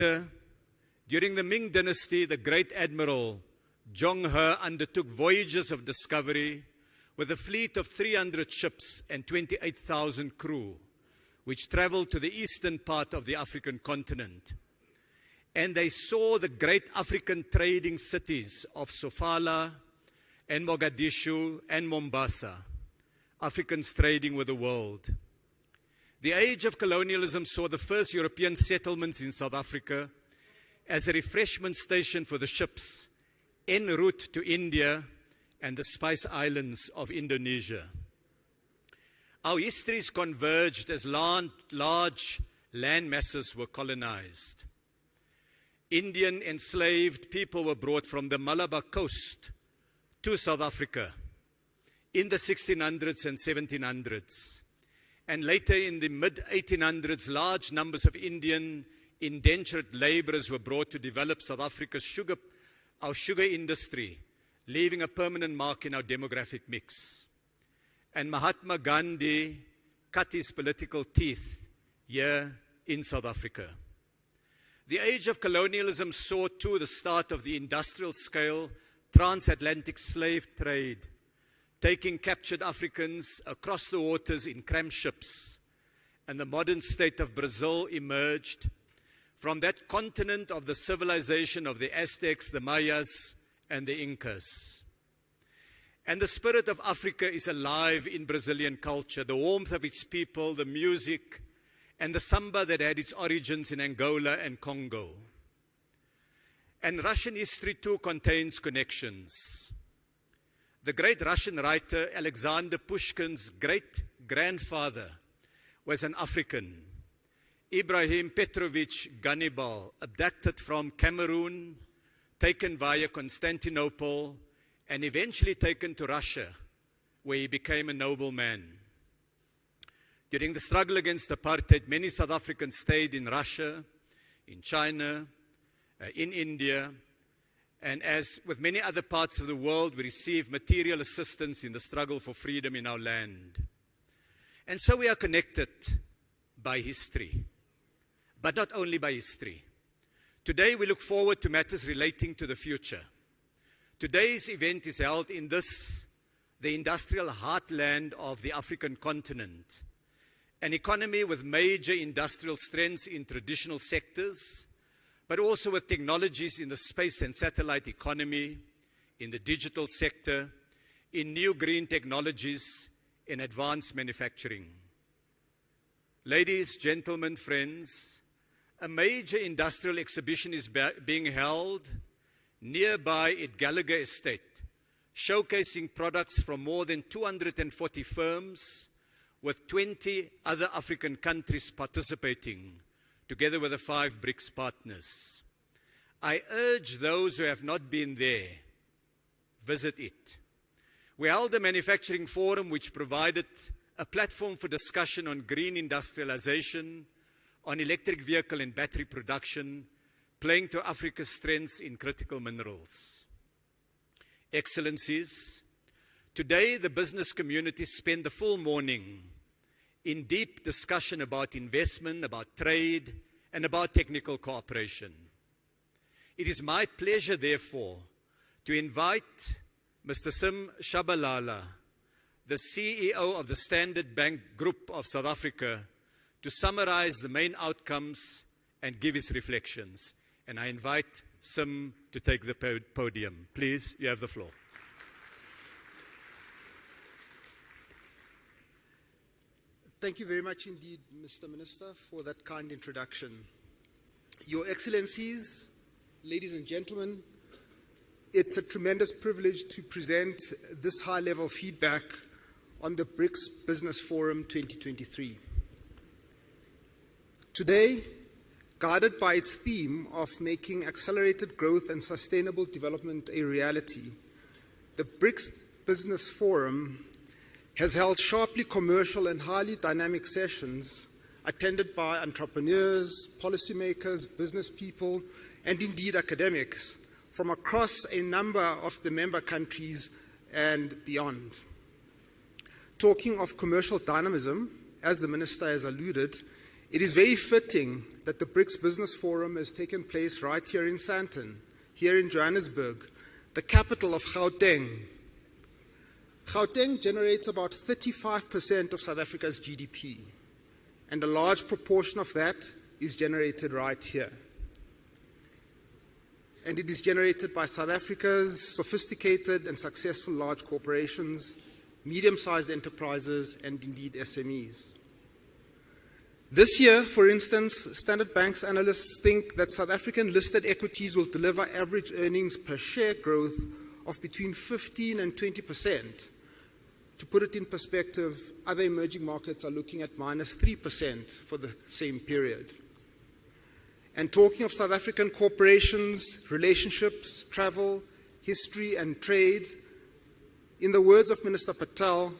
During the Ming Dynasty, the great admiral Zhong He undertook voyages of discovery with a fleet of 300 ships and 28,000 crew, which traveled to the eastern part of the African continent. And they saw the great African trading cities of Sofala and Mogadishu and Mombasa, Africans trading with the world. The age of colonialism saw the first European settlements in South Africa as a refreshment station for the ships en route to India and the Spice Islands of Indonesia. Our histories converged as large land masses were colonized. Indian enslaved people were brought from the Malabar coast to South Africa in the 1600s and 1700s. And later in the mid-1800s, large numbers of Indian indentured laborers were brought to develop South Africa's our sugar industry, leaving a permanent mark in our demographic mix. And Mahatma Gandhi cut his political teeth here in South Africa. The age of colonialism saw too the start of the industrial scale transatlantic slave trade, taking captured Africans across the waters in cramp ships. And the modern state of Brazil emerged from that continent of the civilization of the Aztecs, the Mayas, and the Incas. And the spirit of Africa is alive in Brazilian culture, the warmth of its people, the music, and the samba that had its origins in Angola and Congo. And Russian history too contains connections. The great Russian writer Alexander Pushkin's great-grandfather was an African, Ibrahim Petrovich Ganibal, abducted from Cameroon, taken via Constantinople, and eventually taken to Russia, where he became a nobleman. During the struggle against apartheid, many South Africans stayed in Russia, in China, in India, and as with many other parts of the world, we received material assistance in the struggle for freedom in our land. And so we are connected by history, but not only by history. Today we look forward to matters relating to the future. Today's event is held in the industrial heartland of the African continent, an economy with major industrial strengths in traditional sectors, but also with technologies in the space and satellite economy, in the digital sector, in new green technologies, in advanced manufacturing. Ladies, gentlemen, friends, a major industrial exhibition is being held nearby at Gallagher Estate, showcasing products from more than 240 firms, with 20 other African countries participating, together with the 5 BRICS partners. I urge those who have not been there, visit it. We held a manufacturing forum which provided a platform for discussion on green industrialization, on electric vehicle and battery production, playing to Africa's strengths in critical minerals. Excellencies, today the business community spent the full morning in deep discussion about investment, about trade, and about technical cooperation. It is my pleasure, therefore, to invite Mr. Sim Shabalala, the CEO of the Standard Bank Group of South Africa, to summarize the main outcomes and give his reflections. And I invite Sim to take the podium. Please, you have the floor. Thank you very much indeed, Mr. Minister, for that kind introduction. Your Excellencies, ladies and gentlemen, it's a tremendous privilege to present this high-level feedback on the BRICS Business Forum 2023. Today, guided by its theme of making accelerated growth and sustainable development a reality, the BRICS Business Forum has held sharply commercial and highly dynamic sessions attended by entrepreneurs, policymakers, business people, and indeed academics from across a number of the member countries and beyond. Talking of commercial dynamism, as the Minister has alluded, It is very fitting that the BRICS Business Forum has taken place right here in Sandton, here in Johannesburg, the capital of Gauteng. Gauteng generates about 35% of South Africa's GDP, and a large proportion of that is generated right here. And it is generated by South Africa's sophisticated and successful large corporations, medium-sized enterprises, and indeed SMEs. This year, for instance, Standard Bank's analysts think that South African listed equities will deliver average earnings per share growth of between 15 and 20%. To put it in perspective, other emerging markets are looking at -3% for the same period. And talking of South African corporations, relationships, travel, history, and trade, in the words of Minister Patel,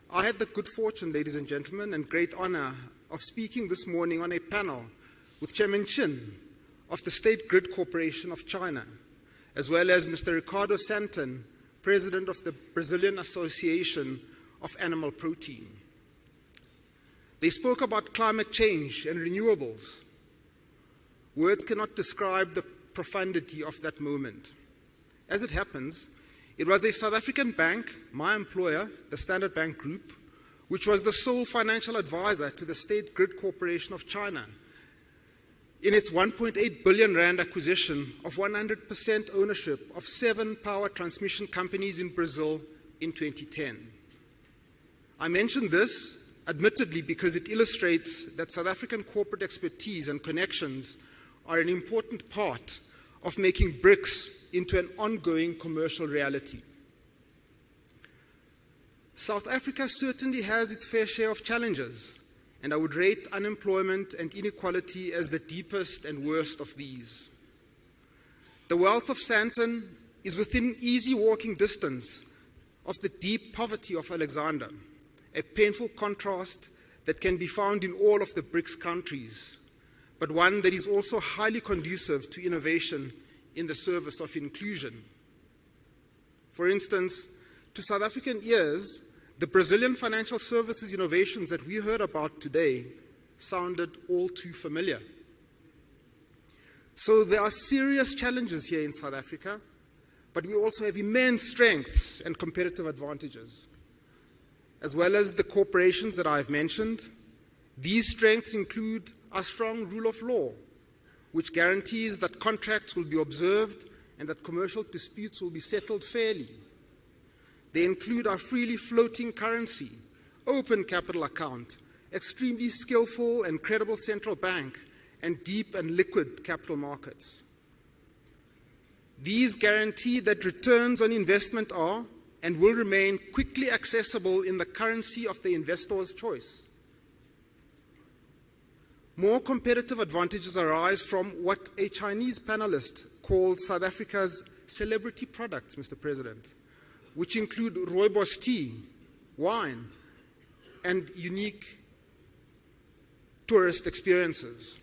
I had the good fortune, ladies and gentlemen, and great honor of speaking this morning on a panel with Chairman Chin of the State Grid Corporation of China, as well as Mr. Ricardo Sandton, President of the Brazilian Association of Animal Protein. They spoke about climate change and renewables. Words cannot describe the profundity of that moment. As it happens, it was a South African bank, my employer, the Standard Bank Group, which was the sole financial advisor to the State Grid Corporation of China in its 1.8 billion rand acquisition of 100% ownership of 7 power transmission companies in Brazil in 2010. I mention this, admittedly, because it illustrates that South African corporate expertise and connections are an important part of making BRICS into an ongoing commercial reality. South Africa certainly has its fair share of challenges, and I would rate unemployment and inequality as the deepest and worst of these. The wealth of Sandton is within easy walking distance of the deep poverty of Alexander, a painful contrast that can be found in all of the BRICS countries, but one that is also highly conducive to innovation in the service of inclusion. For instance, to South African ears, the Brazilian financial services innovations that we heard about today sounded all too familiar. So there are serious challenges here in South Africa, but we also have immense strengths and competitive advantages. As well as the corporations that I've mentioned, these strengths include a strong rule of law, which guarantees that contracts will be observed and that commercial disputes will be settled fairly. They include our freely floating currency, open capital account, extremely skillful and credible central bank, and deep and liquid capital markets. These guarantee that returns on investment are and will remain quickly accessible in the currency of the investor's choice. More competitive advantages arise from what a Chinese panelist called South Africa's celebrity products, Mr. President, which include rooibos tea, wine, and unique tourist experiences.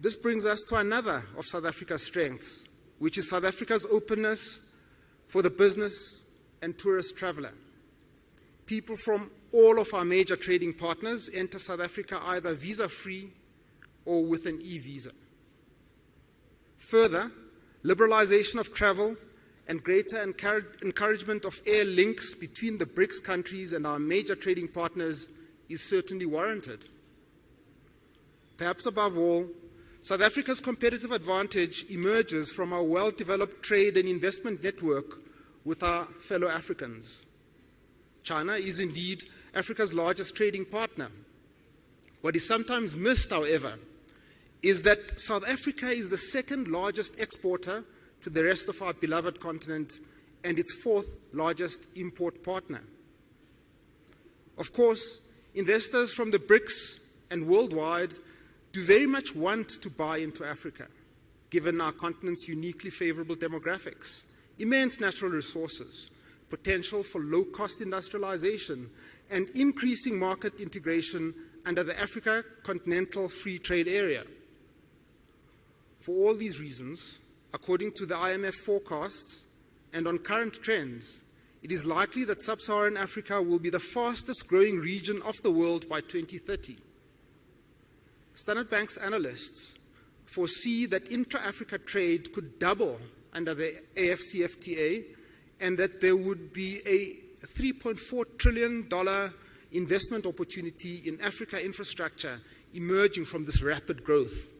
This brings us to another of South Africa's strengths, which is South Africa's openness for the business and tourist traveler. People from all of our major trading partners enter South Africa either visa-free or with an e-visa. Further, liberalization of travel and greater encouragement of air links between the BRICS countries and our major trading partners is certainly warranted. Perhaps above all, South Africa's competitive advantage emerges from our well-developed trade and investment network with our fellow Africans. China is indeed Africa's largest trading partner. What is sometimes missed, however, is that South Africa is the second largest exporter to the rest of our beloved continent and its fourth largest import partner. Of course, investors from the BRICS and worldwide do very much want to buy into Africa, given our continent's uniquely favorable demographics, immense natural resources, potential for low-cost industrialization, and increasing market integration under the Africa Continental Free Trade Area. For all these reasons, according to the IMF forecasts and on current trends, it is likely that sub-Saharan Africa will be the fastest growing region of the world by 2030. Standard Bank's analysts foresee that intra-Africa trade could double under the AFCFTA and that there would be a $3.4 trillion investment opportunity in Africa infrastructure emerging from this rapid growth.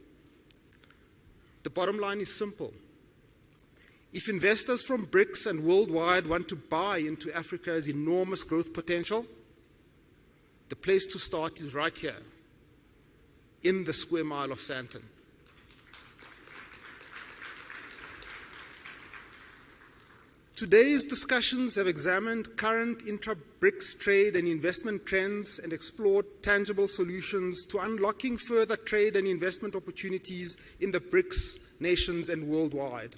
The bottom line is simple. If investors from BRICS and worldwide want to buy into Africa's enormous growth potential, the place to start is right here, in the square mile of Sandton. Today's discussions have examined current intra-BRICS trade and investment trends and explored tangible solutions to unlocking further trade and investment opportunities in the BRICS nations and worldwide.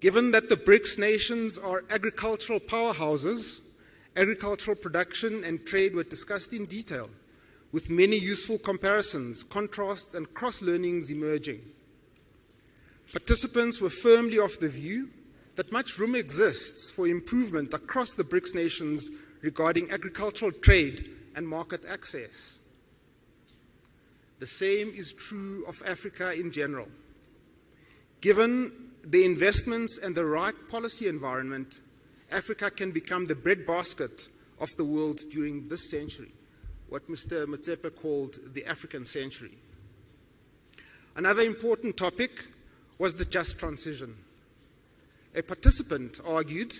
Given that the BRICS nations are agricultural powerhouses, agricultural production and trade were discussed in detail, with many useful comparisons, contrasts, and cross-learnings emerging. Participants were firmly of the view that much room exists for improvement across the BRICS nations regarding agricultural trade and market access. The same is true of Africa in general. Given the investments and the right policy environment, Africa can become the breadbasket of the world during this century, what Mr. Motsepe called the African century. Another important topic was the just transition. A participant argued,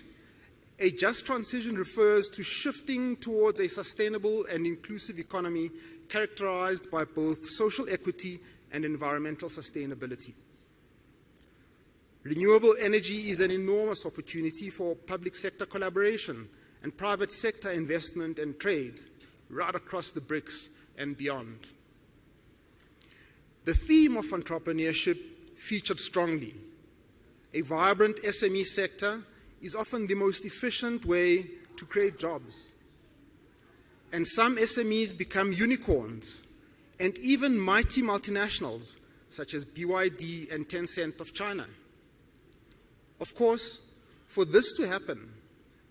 a just transition refers to shifting towards a sustainable and inclusive economy characterized by both social equity and environmental sustainability. Renewable energy is an enormous opportunity for public sector collaboration and private sector investment and trade right across the BRICS and beyond. The theme of entrepreneurship featured strongly. A vibrant SME sector is often the most efficient way to create jobs. And some SMEs become unicorns and even mighty multinationals such as BYD and Tencent of China. Of course, for this to happen,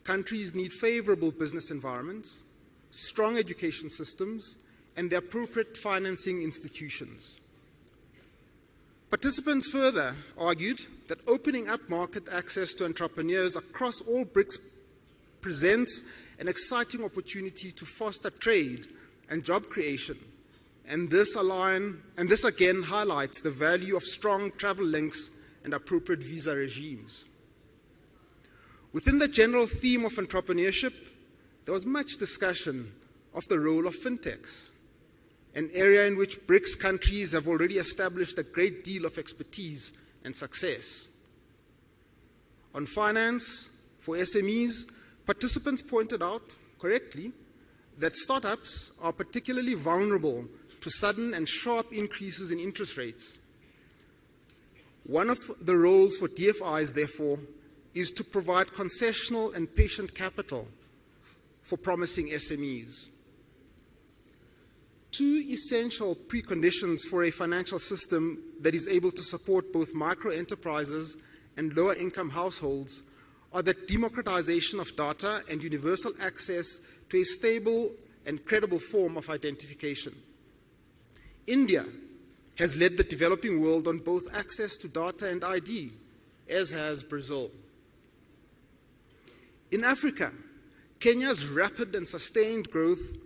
countries need favorable business environments, strong education systems, and the appropriate financing institutions. Participants further argued that opening up market access to entrepreneurs across all BRICS presents an exciting opportunity to foster trade and job creation, and this again highlights the value of strong travel links and appropriate visa regimes. Within the general theme of entrepreneurship, there was much discussion of the role of fintechs, an area in which BRICS countries have already established a great deal of expertise and success. On finance for SMEs, participants pointed out, correctly, that startups are particularly vulnerable to sudden and sharp increases in interest rates. One of the roles for DFIs, therefore, is to provide concessional and patient capital for promising SMEs. Two essential preconditions for a financial system that is able to support both micro-enterprises and lower-income households are the democratization of data and universal access to a stable and credible form of identification. India has led the developing world on both access to data and ID, as has Brazil. In Africa, Kenya's rapid and sustained growth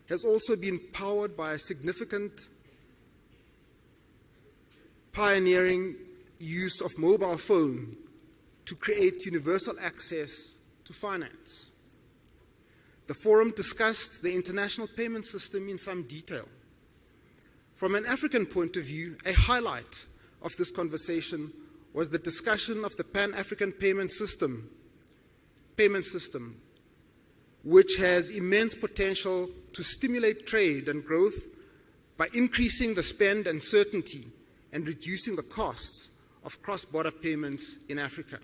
has also been powered by a significant pioneering use of mobile phone to create universal access to finance. The forum discussed the international payment system in some detail. From an African point of view, a highlight of this conversation was the discussion of the Pan-African payment system, which has immense potential to stimulate trade and growth by increasing the spend and certainty and reducing the costs of cross-border payments in Africa.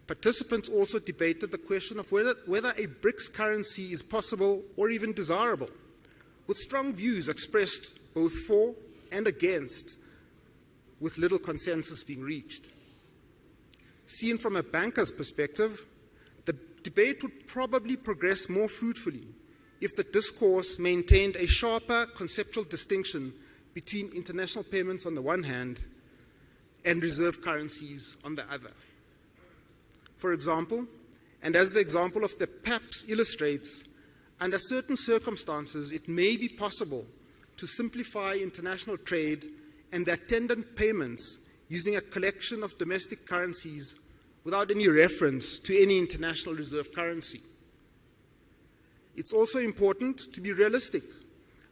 Participants also debated the question of whether a BRICS currency is possible or even desirable, with strong views expressed both for and against, with little consensus being reached. Seen from a banker's perspective, the debate would probably progress more fruitfully if the discourse maintained a sharper conceptual distinction between international payments on the one hand and reserve currencies on the other. For example, and as the example of the PAPS illustrates, under certain circumstances it may be possible to simplify international trade and the attendant payments using a collection of domestic currencies without any reference to any international reserve currency. It's also important to be realistic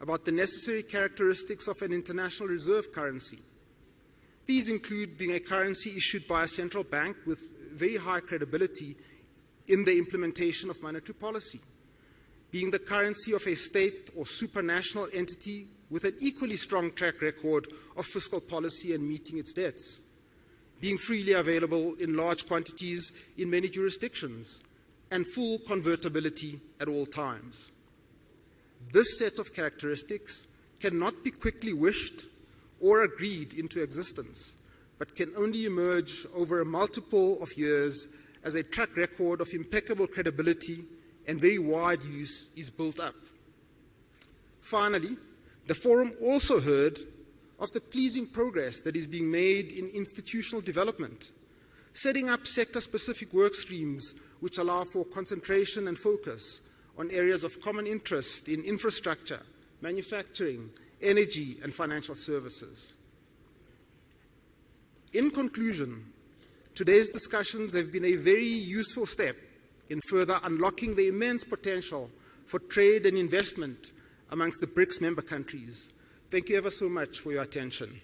about the necessary characteristics of an international reserve currency. These include being a currency issued by a central bank with very high credibility in the implementation of monetary policy, being the currency of a state or supranational entity with an equally strong track record of fiscal policy and meeting its debts, being freely available in large quantities in many jurisdictions, and full convertibility at all times. This set of characteristics cannot be quickly wished or agreed into existence, but can only emerge over a multiple of years as a track record of impeccable credibility and very wide use is built up. Finally, the forum also heard of the pleasing progress that is being made in institutional development, setting up sector-specific work streams which allow for concentration and focus on areas of common interest in infrastructure, manufacturing, energy, and financial services. In conclusion, today's discussions have been a very useful step in further unlocking the immense potential for trade and investment amongst the BRICS member countries. Thank you ever so much for your attention.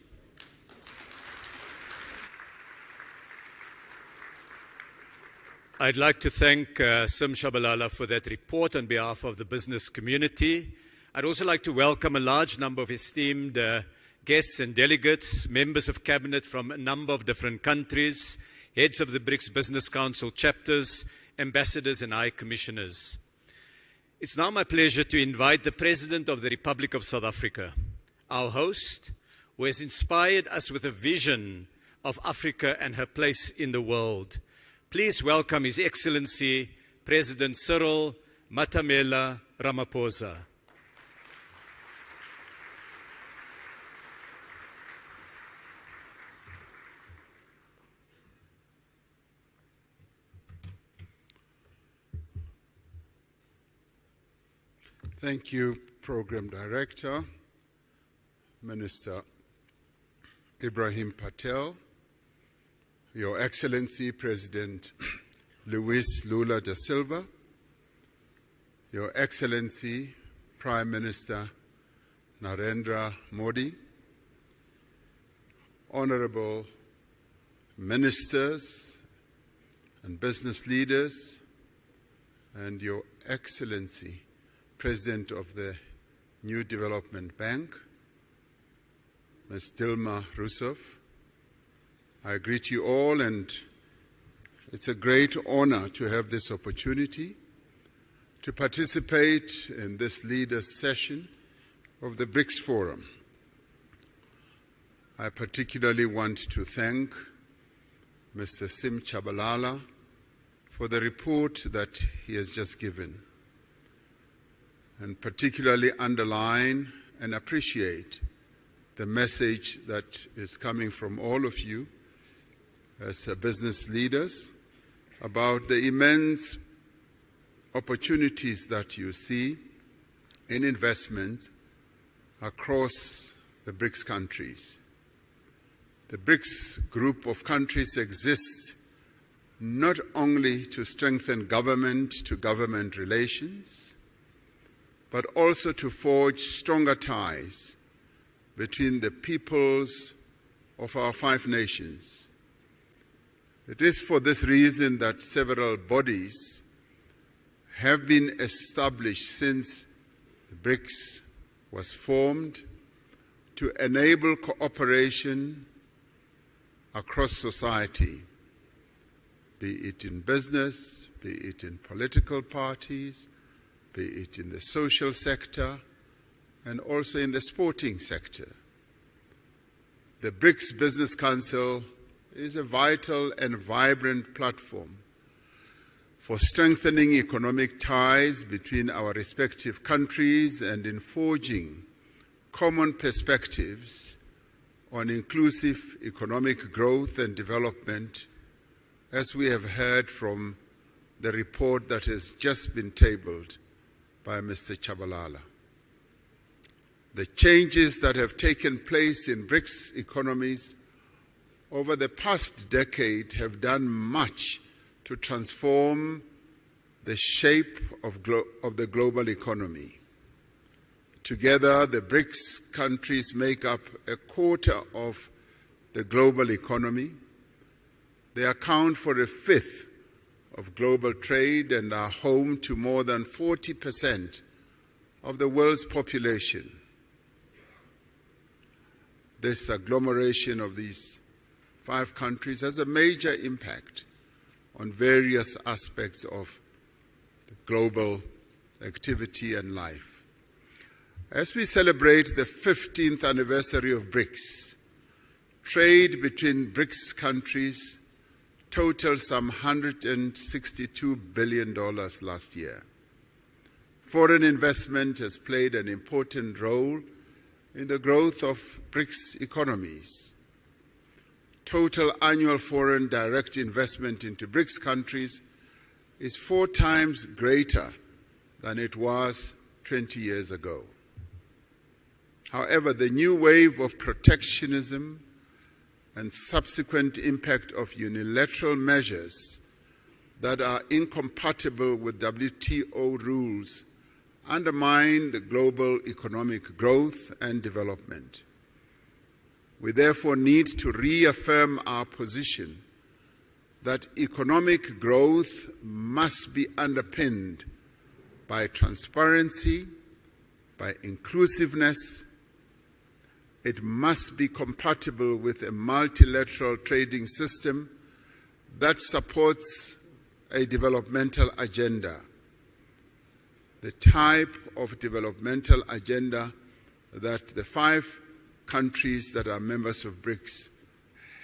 I'd like to thank Sim Shabalala for that report on behalf of the business community. I'd also like to welcome a large number of esteemed guests and delegates, members of cabinet from a number of different countries, heads of the BRICS Business Council chapters, ambassadors and high commissioners. It's now my pleasure to invite the President of the Republic of South Africa, our host, who has inspired us with a vision of Africa and her place in the world. Please welcome His Excellency, President Cyril Matamela Ramaphosa. Thank you, Program Director, Minister Ibrahim Patel, Your Excellency President Luis Lula da Silva, Your Excellency Prime Minister Narendra Modi, Honorable Ministers and business leaders, and Your Excellency President of the New Development Bank, Ms. Dilma Rousseff. I greet you all, and it's a great honor to have this opportunity to participate in this leaders' session of the BRICS Forum. I particularly want to thank Mr. Sim Shabalala for the report that he has just given, and particularly underline and appreciate the message that is coming from all of you as business leaders about the immense opportunities that you see in investment across the BRICS countries. The BRICS group of countries exists not only to strengthen government-to-government relations, but also to forge stronger ties between the peoples of our 5 nations. It is for this reason that several bodies have been established since the BRICS was formed to enable cooperation across society, be it in business, be it in political parties, be it in the social sector, and also in the sporting sector. The BRICS Business Council is a vital and vibrant platform for strengthening economic ties between our respective countries and in forging common perspectives on inclusive economic growth and development, as we have heard from the report that has just been tabled by Mr. Chabalala. The changes that have taken place in BRICS economies over the past decade have done much to transform the shape of the global economy. Together, the BRICS countries make up a quarter of the global economy. They account for a fifth of global trade and are home to more than 40% of the world's population. This agglomeration of these 5 countries has a major impact on various aspects of global activity and life. As we celebrate the 15th anniversary of BRICS, trade between BRICS countries totaled some $162 billion last year. Foreign investment has played an important role in the growth of BRICS economies. Total annual foreign direct investment into BRICS countries is 4 times greater than it was 20 years ago. However, the new wave of protectionism and subsequent impact of unilateral measures that are incompatible with WTO rules undermine the global economic growth and development. We therefore need to reaffirm our position that economic growth must be underpinned by transparency, by inclusiveness. It must be compatible with a multilateral trading system that supports a developmental agenda, the type of developmental agenda that the 5 countries that are members of BRICS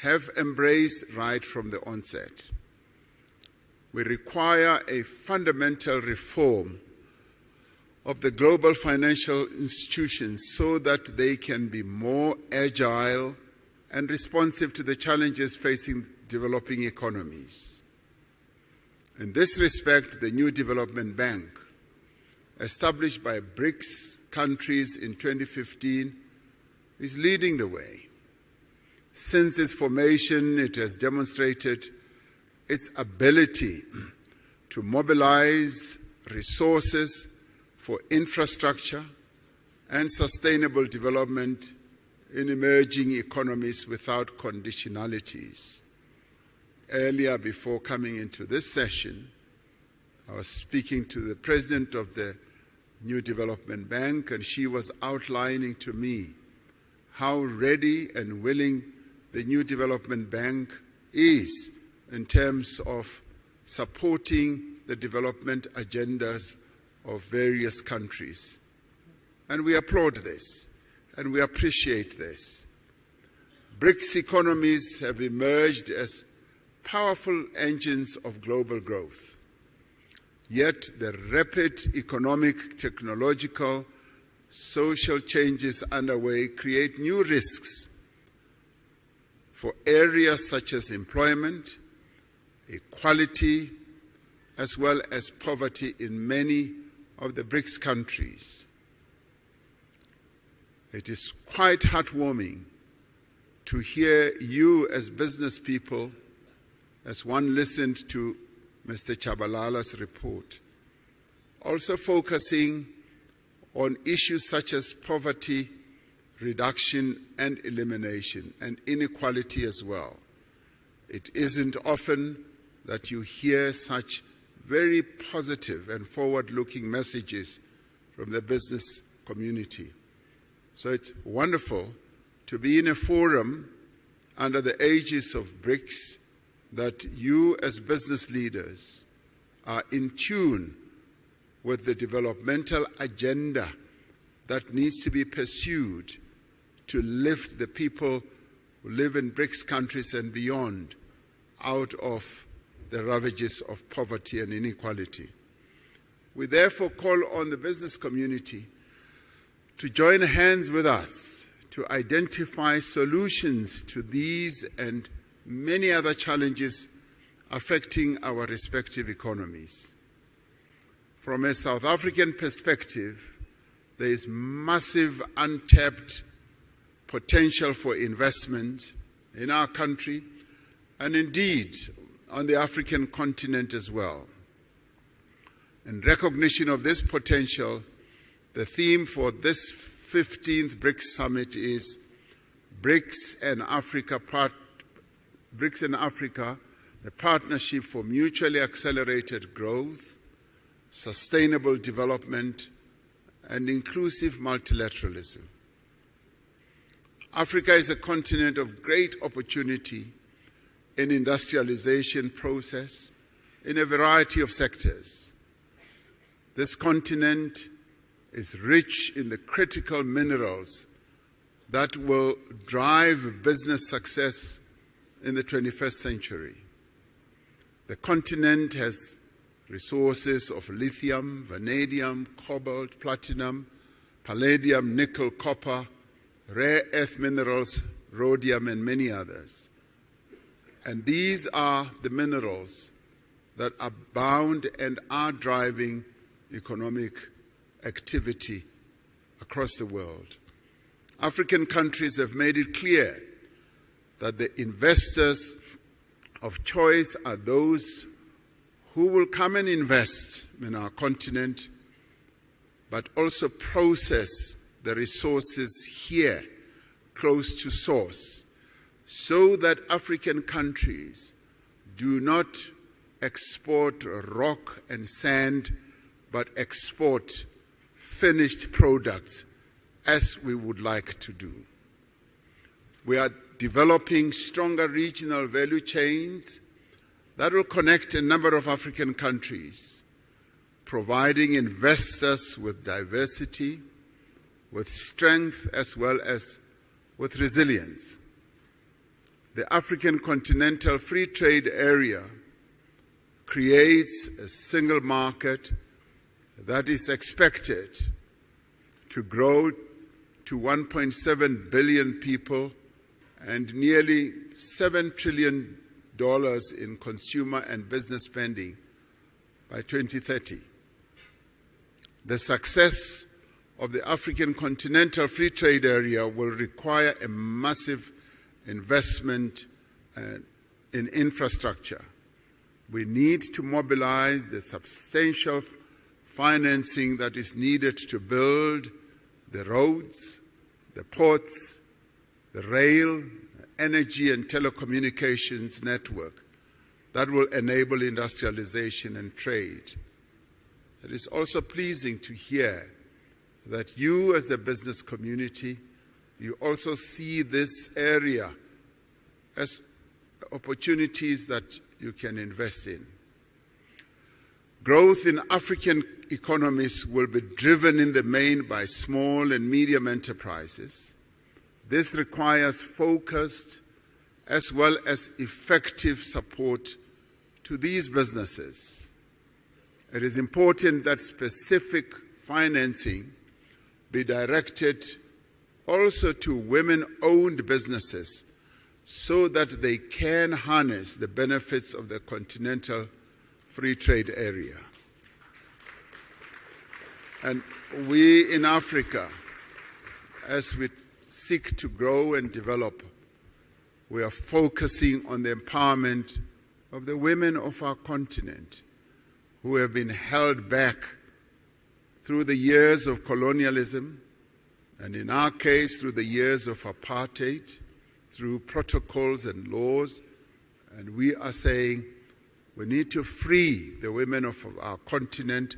have embraced right from the onset. We require a fundamental reform of the global financial institutions so that they can be more agile and responsive to the challenges facing developing economies. In this respect, the new development bank, established by BRICS countries in 2015, is leading the way. Since its formation, it has demonstrated its ability to mobilize resources for infrastructure and sustainable development in emerging economies without conditionalities. Earlier, before coming into this session, I was speaking to the president of the New Development Bank, and she was outlining to me how ready and willing the New Development Bank is in terms of supporting the development agendas of various countries. And we applaud this, and we appreciate this. BRICS economies have emerged as powerful engines of global growth. Yet the rapid economic, technological, social changes underway create new risks for areas such as employment, equality, as well as poverty in many of the BRICS countries. It is quite heartwarming to hear you as business people, as one listened to Mr. Chabalala's report, also focusing on issues such as poverty reduction and elimination, and inequality as well. It isn't often that you hear such very positive and forward-looking messages from the business community. So it's wonderful to be in a forum under the aegis of BRICS that you as business leaders are in tune with the developmental agenda that needs to be pursued to lift the people who live in BRICS countries and beyond out of the ravages of poverty and inequality. We therefore call on the business community to join hands with us to identify solutions to these and many other challenges affecting our respective economies. From a South African perspective, there is massive untapped potential for investment in our country and indeed on the African continent as well. In recognition of this potential, the theme for this 15th BRICS Summit is BRICS and Africa, the partnership for mutually accelerated growth, sustainable development, and inclusive multilateralism. Africa is a continent of great opportunity in industrialization process in a variety of sectors. This continent is rich in the critical minerals that will drive business success in the 21st century. The continent has resources of lithium, vanadium, cobalt, platinum, palladium, nickel, copper, rare earth minerals, rhodium, and many others. And these are the minerals that abound and are driving economic activity across the world. African countries have made it clear that the investors of choice are those who will come and invest in our continent, but also process the resources here close to source, so that African countries do not export rock and sand, but export finished products as we would like to do. We are developing stronger regional value chains that will connect a number of African countries, providing investors with diversity, with strength, as well as with resilience. The African Continental Free Trade Area creates a single market that is expected to grow to 1.7 billion people and nearly $7 trillion in consumer and business spending by 2030. The success of the African Continental Free Trade Area will require a massive investment in infrastructure. We need to mobilize the substantial financing that is needed to build the roads, the ports, the rail, energy and telecommunications network that will enable industrialization and trade. It is also pleasing to hear that you, as the business community, you also see this area as opportunities that you can invest in. Growth in African economies will be driven in the main by small and medium enterprises. This requires focused as well as effective support to these businesses. It is important that specific financing be directed also to women-owned businesses so that they can harness the benefits of the Continental Free Trade Area. And we in Africa, as we seek to grow and develop, we are focusing on the empowerment of the women of our continent who have been held back through the years of colonialism, and in our case, through the years of apartheid, through protocols and laws. And we are saying we need to free the women of our continent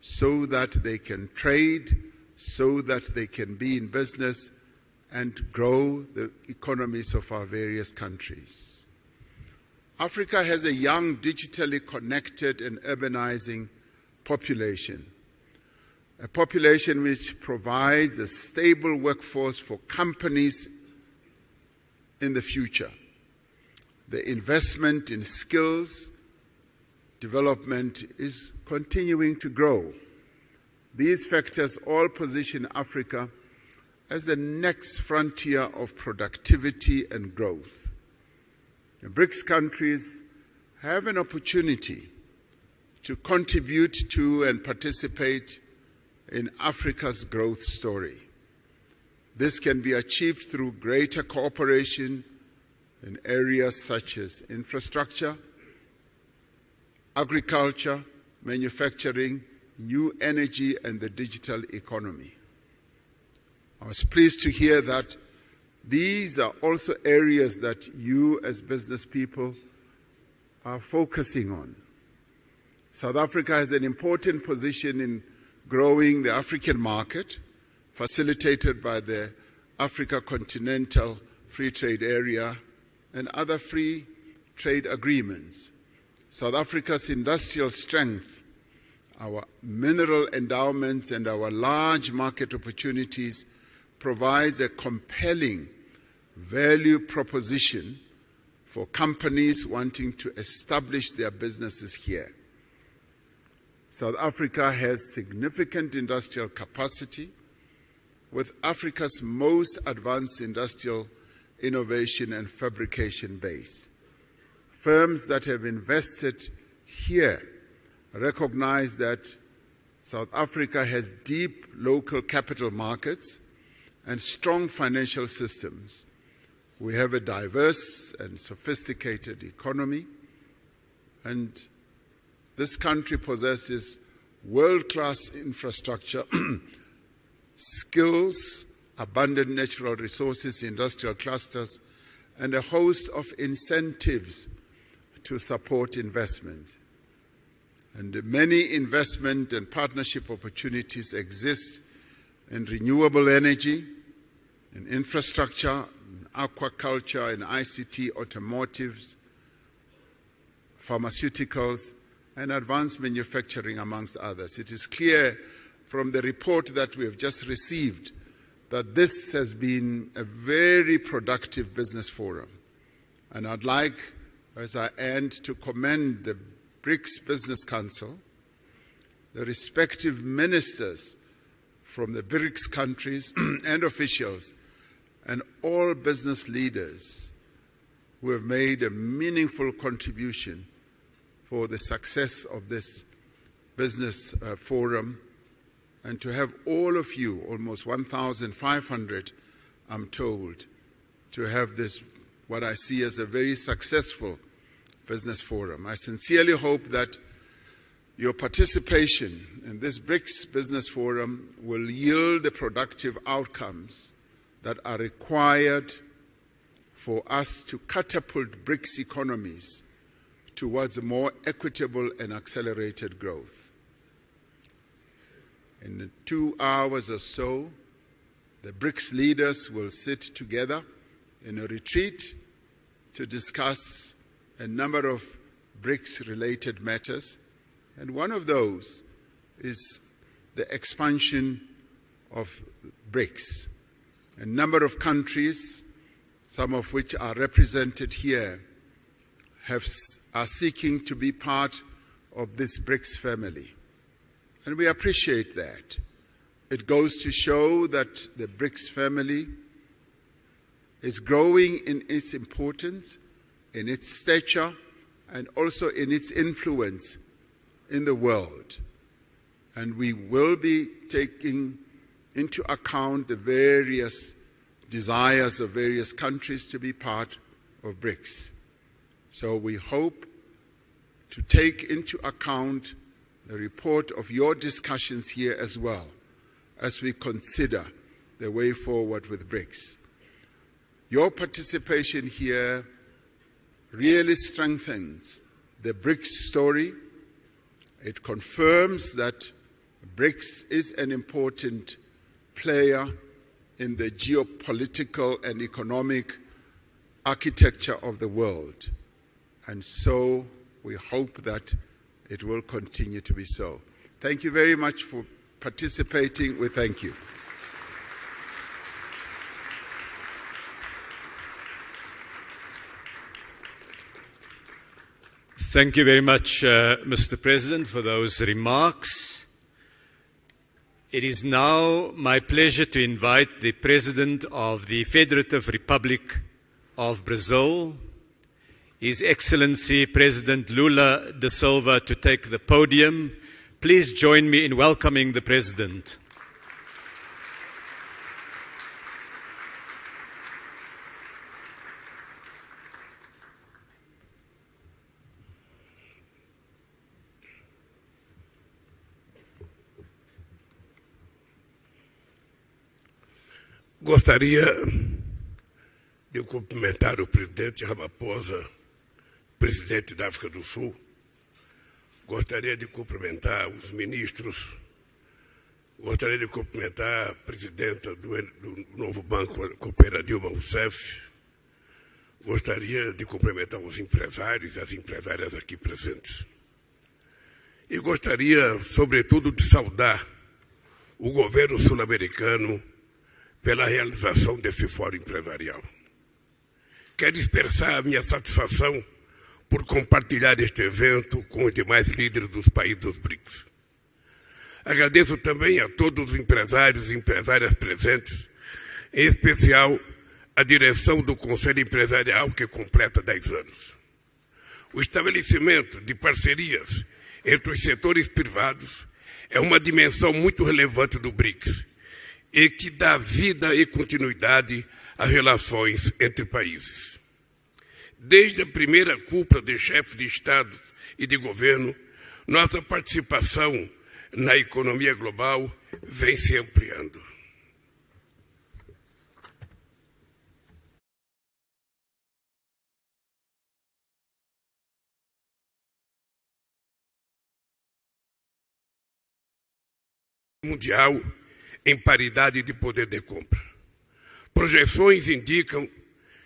so that they can trade, so that they can be in business and grow the economies of our various countries. Africa has a young, digitally connected and urbanizing population, a population which provides a stable workforce for companies in the future. The investment in skills development is continuing to grow. These factors all position Africa as the next frontier of productivity and growth. The BRICS countries have an opportunity to contribute to and participate in Africa's growth story. This can be achieved through greater cooperation in areas such as infrastructure, agriculture, manufacturing, new energy, and the digital economy. I was pleased to hear that these are also areas that you as business people are focusing on. South Africa has an important position in growing the African market, facilitated by the Africa Continental Free Trade Area and other free trade agreements. South Africa's industrial strength, our mineral endowments, and our large market opportunities provides a compelling value proposition for companies wanting to establish their businesses here. South Africa has significant industrial capacity, with Africa's most advanced industrial innovation and fabrication base. Firms that have invested here recognize that South Africa has deep local capital markets and strong financial systems. We have a diverse and sophisticated economy, and this country possesses world-class infrastructure, skills, abundant natural resources, industrial clusters, and a host of incentives to support investment. And many investment and partnership opportunities exist in renewable energy, in infrastructure, in aquaculture, in ICT, automotives, pharmaceuticals, and advanced manufacturing, amongst others. It is clear from the report that we have just received that this has been a very productive business forum. And I'd like, as I end, to commend the BRICS Business Council, the respective ministers from the BRICS countries and officials, and all business leaders who have made a meaningful contribution for the success of this business forum, and to have all of you, almost 1,500, I'm told, to have this, what I see as a very successful business forum. I sincerely hope that your participation in this BRICS Business Forum will yield the productive outcomes that are required for us to catapult BRICS economies towards a more equitable and accelerated growth. In 2 hours or so, the BRICS leaders will sit together in a retreat to discuss a number of BRICS-related matters, and one of those is the expansion of BRICS. A number of countries, some of which are represented here, are seeking to be part of this BRICS family. And we appreciate that. It goes to show that the BRICS family is growing in its importance, in its stature, and also in its influence in the world. And we will be taking into account the various desires of various countries to be part of BRICS. So we hope to take into account the report of your discussions here as well, as we consider the way forward with BRICS. Your participation here really strengthens the BRICS story. It confirms that BRICS is an important player in the geopolitical and economic architecture of the world. And so we hope that it will continue to be so. Thank you very much for participating. We thank you. Thank you very much, Mr. President, for those remarks. It is now my pleasure to invite the President of the Federative Republic of Brazil, His Excellency President Lula da Silva, to take the podium. Please join me in welcoming the President. Gostaria de cumprimentar o presidente Ramaphosa, presidente da África do Sul. Gostaria de cumprimentar os ministros. Gostaria de cumprimentar a presidenta do novo Banco Cooperativo Dilma Rousseff. Gostaria de cumprimentar os empresários e as empresárias aqui presentes. E gostaria, sobretudo, de saudar o governo sul-americano pela realização desse fórum empresarial. Quero expressar a minha satisfação por compartilhar este evento com os demais líderes dos países dos BRICS. Agradeço também a todos os empresários e empresárias presentes, em especial a direção do Conselho Empresarial, que completa 10 anos. O estabelecimento de parcerias entre os setores privados é uma dimensão muito relevante do BRICS, e que dá vida e continuidade às relações entre países. Desde a primeira cúpula de chefes de Estado e de governo, nossa participação na economia global vem se ampliando. Mundial em paridade de poder de compra. Projeções indicam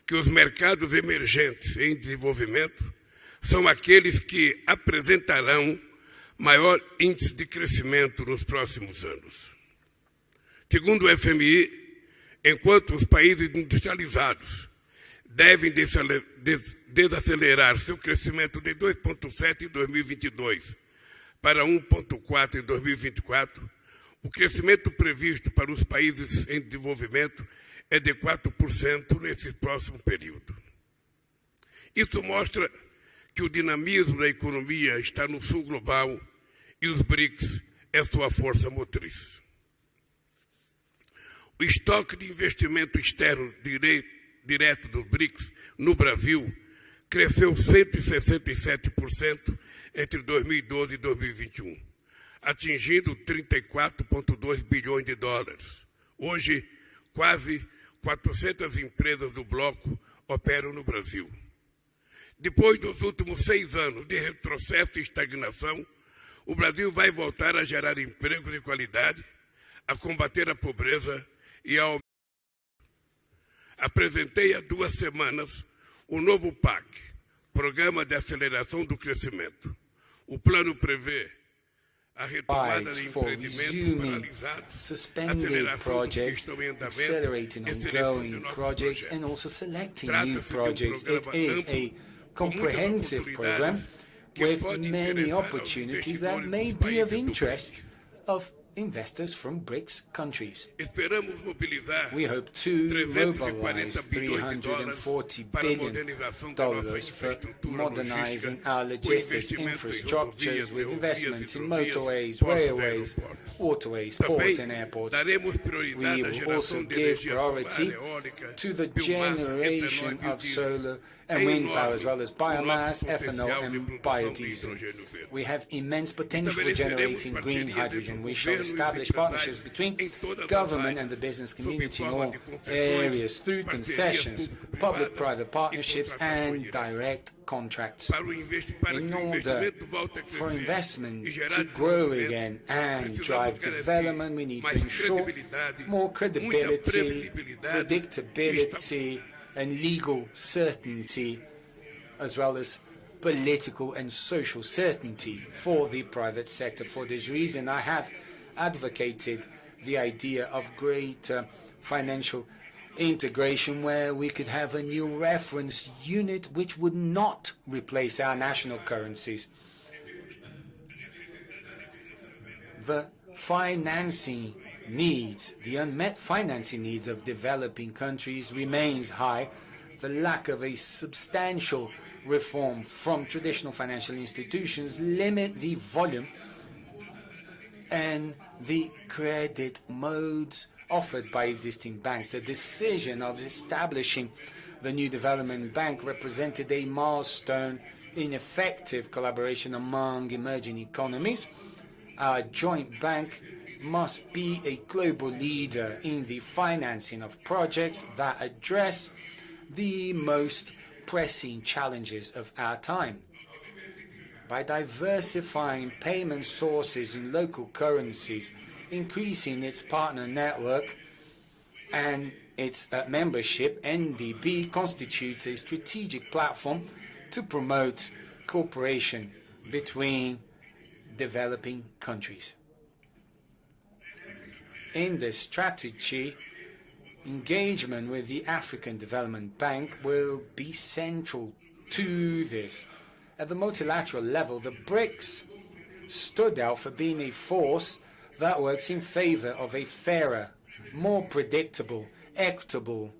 que os mercados emergentes em desenvolvimento são aqueles que apresentarão maior índice de crescimento nos próximos anos. Segundo o FMI, enquanto os países industrializados devem desacelerar seu crescimento de 2,7% em 2022 para 1,4% em 2024, o crescimento previsto para os países em desenvolvimento é de 4% nesse próximo período. Isso mostra que o dinamismo da economia está no sul global e os BRICS é sua força motriz. O estoque de investimento externo direto dos BRICS no Brasil cresceu 167% entre 2012 e 2021. Atingindo 34,2 bilhões de dólares. Hoje, quase 400 empresas do bloco operam no Brasil. Depois dos últimos 6 anos de retrocesso e estagnação, o Brasil vai voltar a gerar empregos de qualidade, a combater a pobreza e a... Apresentei há 2 semanas o novo PAC, Programa de Aceleração do Crescimento. O plano prevê a retomada de empreendimentos paralisados, suspending projects, accelerating ongoing projects, and also selecting new projects. It is a comprehensive program with many opportunities that may be of interest of investors from BRICS countries. We hope to mobilize $340 billion for modernizing our logistics infrastructures with investments in motorways, railways, waterways, ports and airports. We will also give priority to the generation of solar and wind power, as well as biomass, ethanol and biodiesel. We have immense potential for generating green hydrogen. We shall establish partnerships between government and the business community in all areas through concessions, public-private partnerships and direct contracts. In order for investment to grow again and drive development, we need to ensure more credibility, predictability, and legal certainty, as well as political and social certainty for the private sector. For this reason, I have advocated the idea of greater financial integration where we could have a new reference unit which would not replace our national currencies. The financing needs, the unmet financing needs of developing countries remains high. The lack of a substantial reform from traditional financial institutions limit the volume and the credit modes offered by existing banks. The decision of establishing the new development bank represented a milestone in effective collaboration among emerging economies. Our joint bank must be a global leader in the financing of projects that address the most pressing challenges of our time. By diversifying payment sources in local currencies, increasing its partner network and its membership, NDB constitutes a strategic platform to promote cooperation between developing countries. In this strategy, engagement with the African Development Bank will be central to this. At the multilateral level, the BRICS stood out for being a force that works in favor of a fairer, more predictable, equitable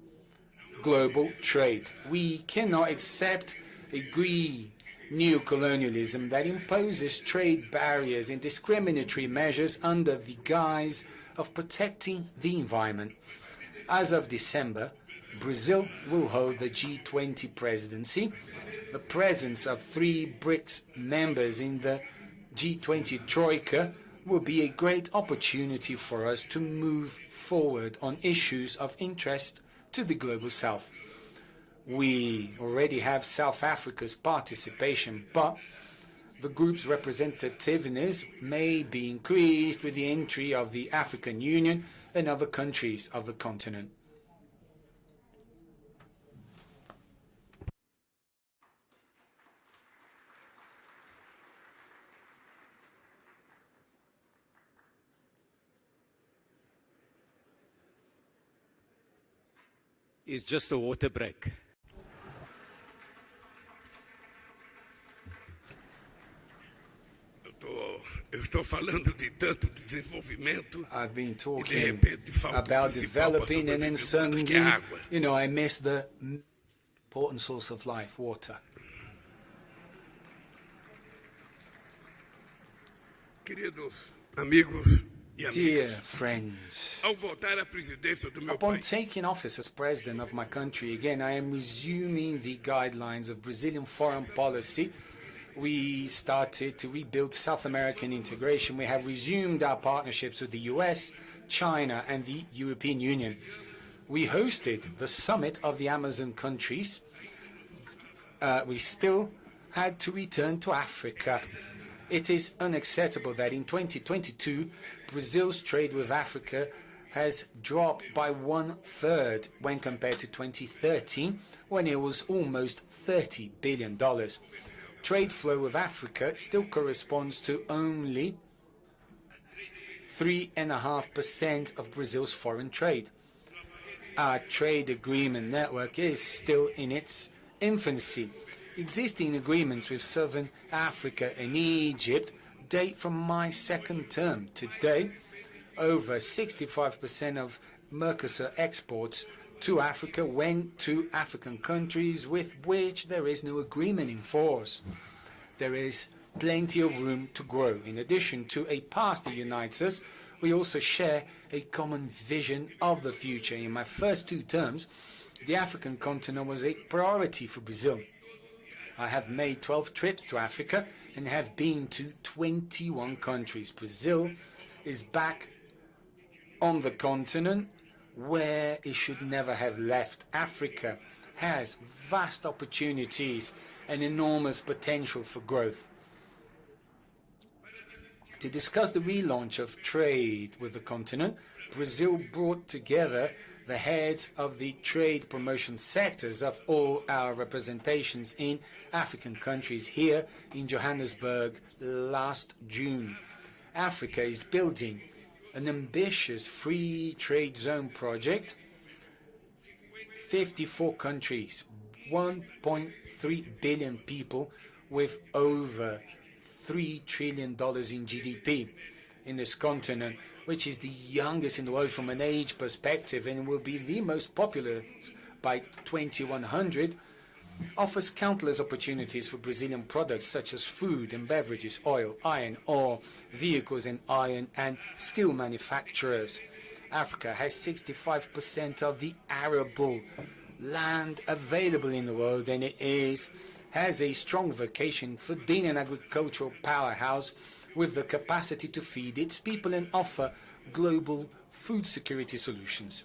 global trade. We cannot accept a greedy neocolonialism that imposes trade barriers and discriminatory measures under the guise of protecting the environment. As of December, Brazil will hold the G20 presidency. The presence of 3 BRICS members in the G20 Troika will be a great opportunity for us to move forward on issues of interest to the Global South. We already have South Africa's participation, but the group's representativeness may be increased with the entry of the African Union and other countries of the continent. Is just a water break. Eu estou falando de tanto desenvolvimento. I've been E de talking repente falta o about principal para developing and then sobreviver, que é suddenly, água. I miss the important source of life, water. Queridos amigos e Dear amigas, friends, ao voltar à presidência do meu upon país, taking office as president of my country again, I am resuming the guidelines of Brazilian foreign policy. We started to rebuild South American integration. We have resumed our partnerships with the US, China, and the European Union. We hosted the summit of the Amazon countries. We still had to return to Africa. It is unacceptable that in 2022, Brazil's trade with Africa has dropped by 1/3 when compared to 2013, when it was almost $30 billion. Trade flow with Africa still corresponds to only 3.5% of Brazil's foreign trade. Our trade agreement network is still in its infancy. Existing agreements with Southern Africa and Egypt date from my second term. Today, over 65% of Mercosur exports to Africa went to African countries with which there is no agreement in force. There is plenty of room to grow. In addition to a past that unites us, we also share a common vision of the future. In my first 2 terms, the African continent was a priority for Brazil. I have made 12 trips to Africa and have been to 21 countries. Brazil is back on the continent where it should never have left. Africa has vast opportunities and enormous potential for growth. To discuss the relaunch of trade with the continent, Brazil brought together the heads of the trade promotion sectors of all our representations in African countries here in Johannesburg last June. Africa is building an ambitious free trade zone project 54 countries, 1.3 billion people with over $3 trillion in GDP in this continent, which is the youngest in the world from an age perspective and will be the most popular by 2100, offers countless opportunities for Brazilian products such as food and beverages, oil, iron ore, vehicles and iron and steel manufacturers. Africa has 65% of the arable land available in the world, and it has a strong vocation for being an agricultural powerhouse with the capacity to feed its people and offer global food security solutions.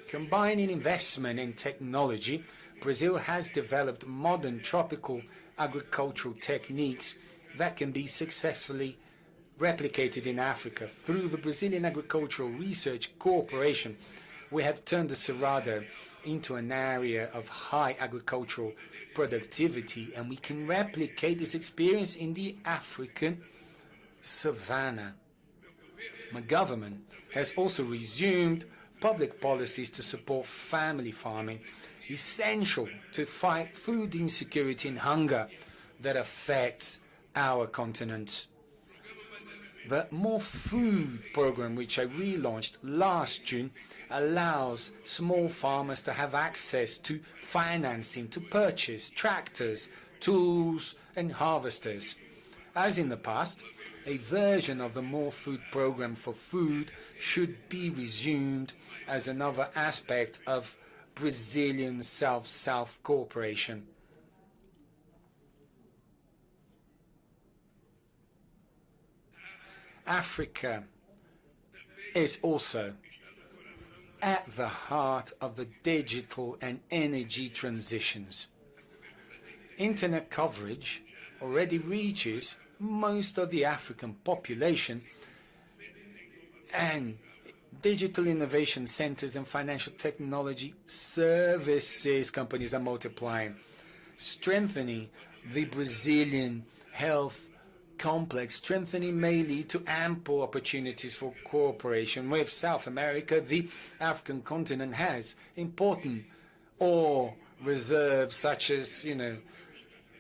Combining investment and technology, Brazil has developed modern tropical agricultural techniques that can be successfully replicated in Africa. Through the Brazilian Agricultural Research Corporation, we have turned the Cerrado into an area of high agricultural productivity, and we can replicate this experience in the African savanna. My government has also resumed public policies to support family farming, essential to fight food insecurity and hunger that affects our continent. The More Food program, which I relaunched last June, allows small farmers to have access to financing to purchase tractors, tools and harvesters. As in the past, a version of the More Food program for food should be resumed as another aspect of Brazilian South-South cooperation. Africa is also at the heart of the digital and energy transitions. Internet coverage already reaches most of the African population, and digital innovation centers and financial technology services companies are multiplying, strengthening the Brazilian health complex. Strengthening may lead to ample opportunities for cooperation with South America. The African continent has important ore reserves such as,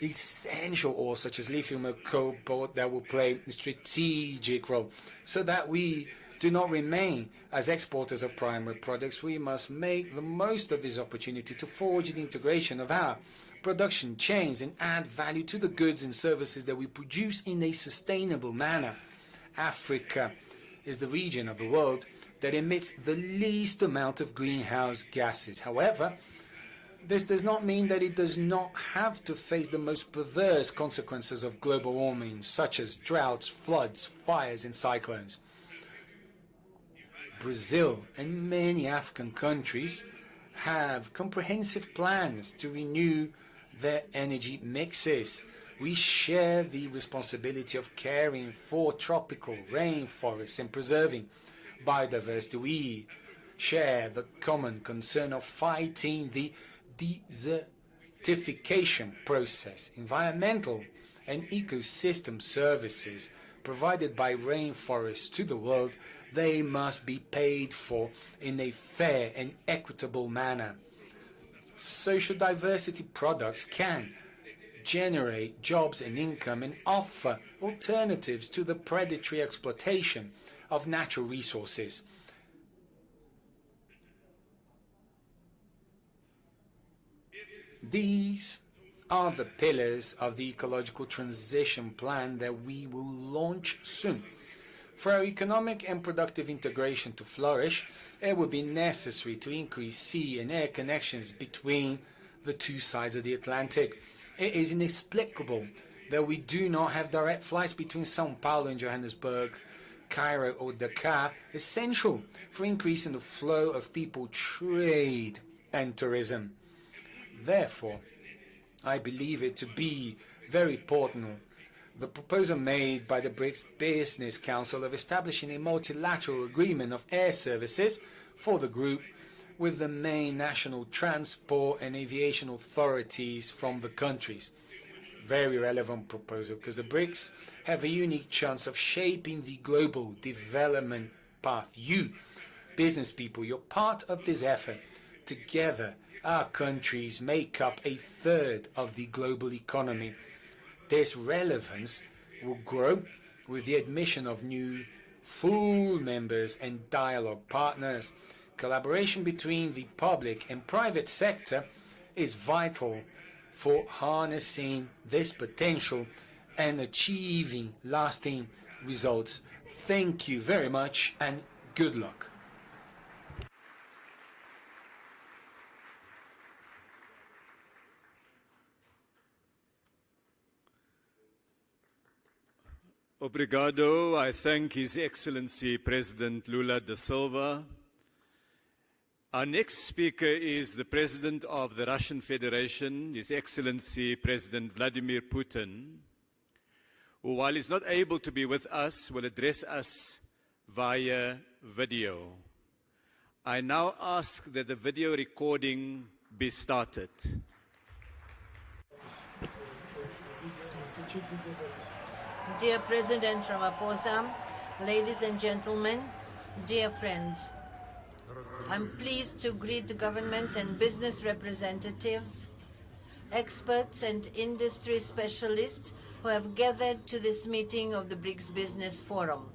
essential ore such as lithium or cobalt that will play a strategic role. So that we do not remain as exporters of primary products, we must make the most of this opportunity to forge the integration of our production chains and add value to the goods and services that we produce in a sustainable manner. Africa is the region of the world that emits the least amount of greenhouse gases. However, this does not mean that it does not have to face the most perverse consequences of global warming, such as droughts, floods, fires, and cyclones. Brazil and many African countries have comprehensive plans to renew their energy mixes. We share the responsibility of caring for tropical rainforests and preserving biodiversity. We share the common concern of fighting the desertification process. Environmental and ecosystem services provided by rainforests to the world, they must be paid for in a fair and equitable manner. Social diversity products can generate jobs and income and offer alternatives to the predatory exploitation of natural resources. These are the pillars of the ecological transition plan that we will launch soon. For our economic and productive integration to flourish, it will be necessary to increase sea and air connections between the two sides of the Atlantic. It is inexplicable that we do not have direct flights between São Paulo and Johannesburg, Cairo or Dakar, essential for increasing the flow of people, trade and tourism. Therefore, I believe it to be very important the proposal made by the BRICS Business Council of establishing a multilateral agreement of air services for the group with the main national transport and aviation authorities from the countries. Very relevant proposal because the BRICS have a unique chance of shaping the global development path. You, business people, you're part of this effort Together, our countries make up a third of the global economy. This relevance will grow with the admission of new full members and dialogue partners. Collaboration between the public and private sector is vital for harnessing this potential and achieving lasting results. Thank you very much and good luck. Obrigado. I thank His Excellency President Lula da Silva. Our next speaker is the President of the Russian Federation, His Excellency President Vladimir Putin, who, while he's not able to be with us, will address us via video. I now ask that the video recording be started. Dear President Ramaphosa, ladies and gentlemen, dear friends, I'm pleased to greet the government and business representatives, experts and industry specialists who have gathered to this meeting of the BRICS Business Forum.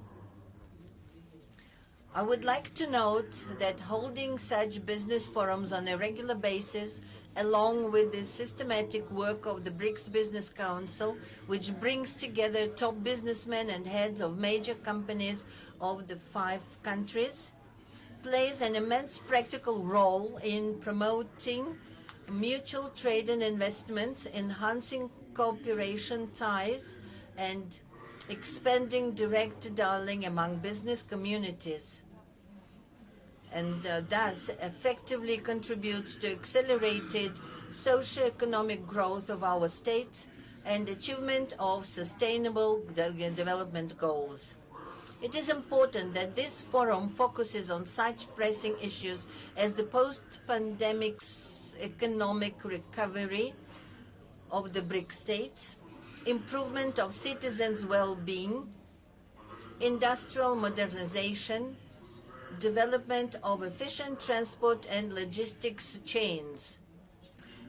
I would like to note that holding such business forums on a regular basis, along with the systematic work of the BRICS Business Council, which brings together top businessmen and heads of major companies of the 5 countries, plays an immense practical role in promoting mutual trade and investments, enhancing cooperation ties, and expanding direct dialogue among business communities, and thus effectively contributes to accelerated socio-economic growth of our states and achievement of sustainable development goals. It is important that this forum focuses on such pressing issues as the post-pandemic economic recovery of the BRICS states, improvement of citizens' well-being, industrial modernization, development of efficient transport and logistics chains,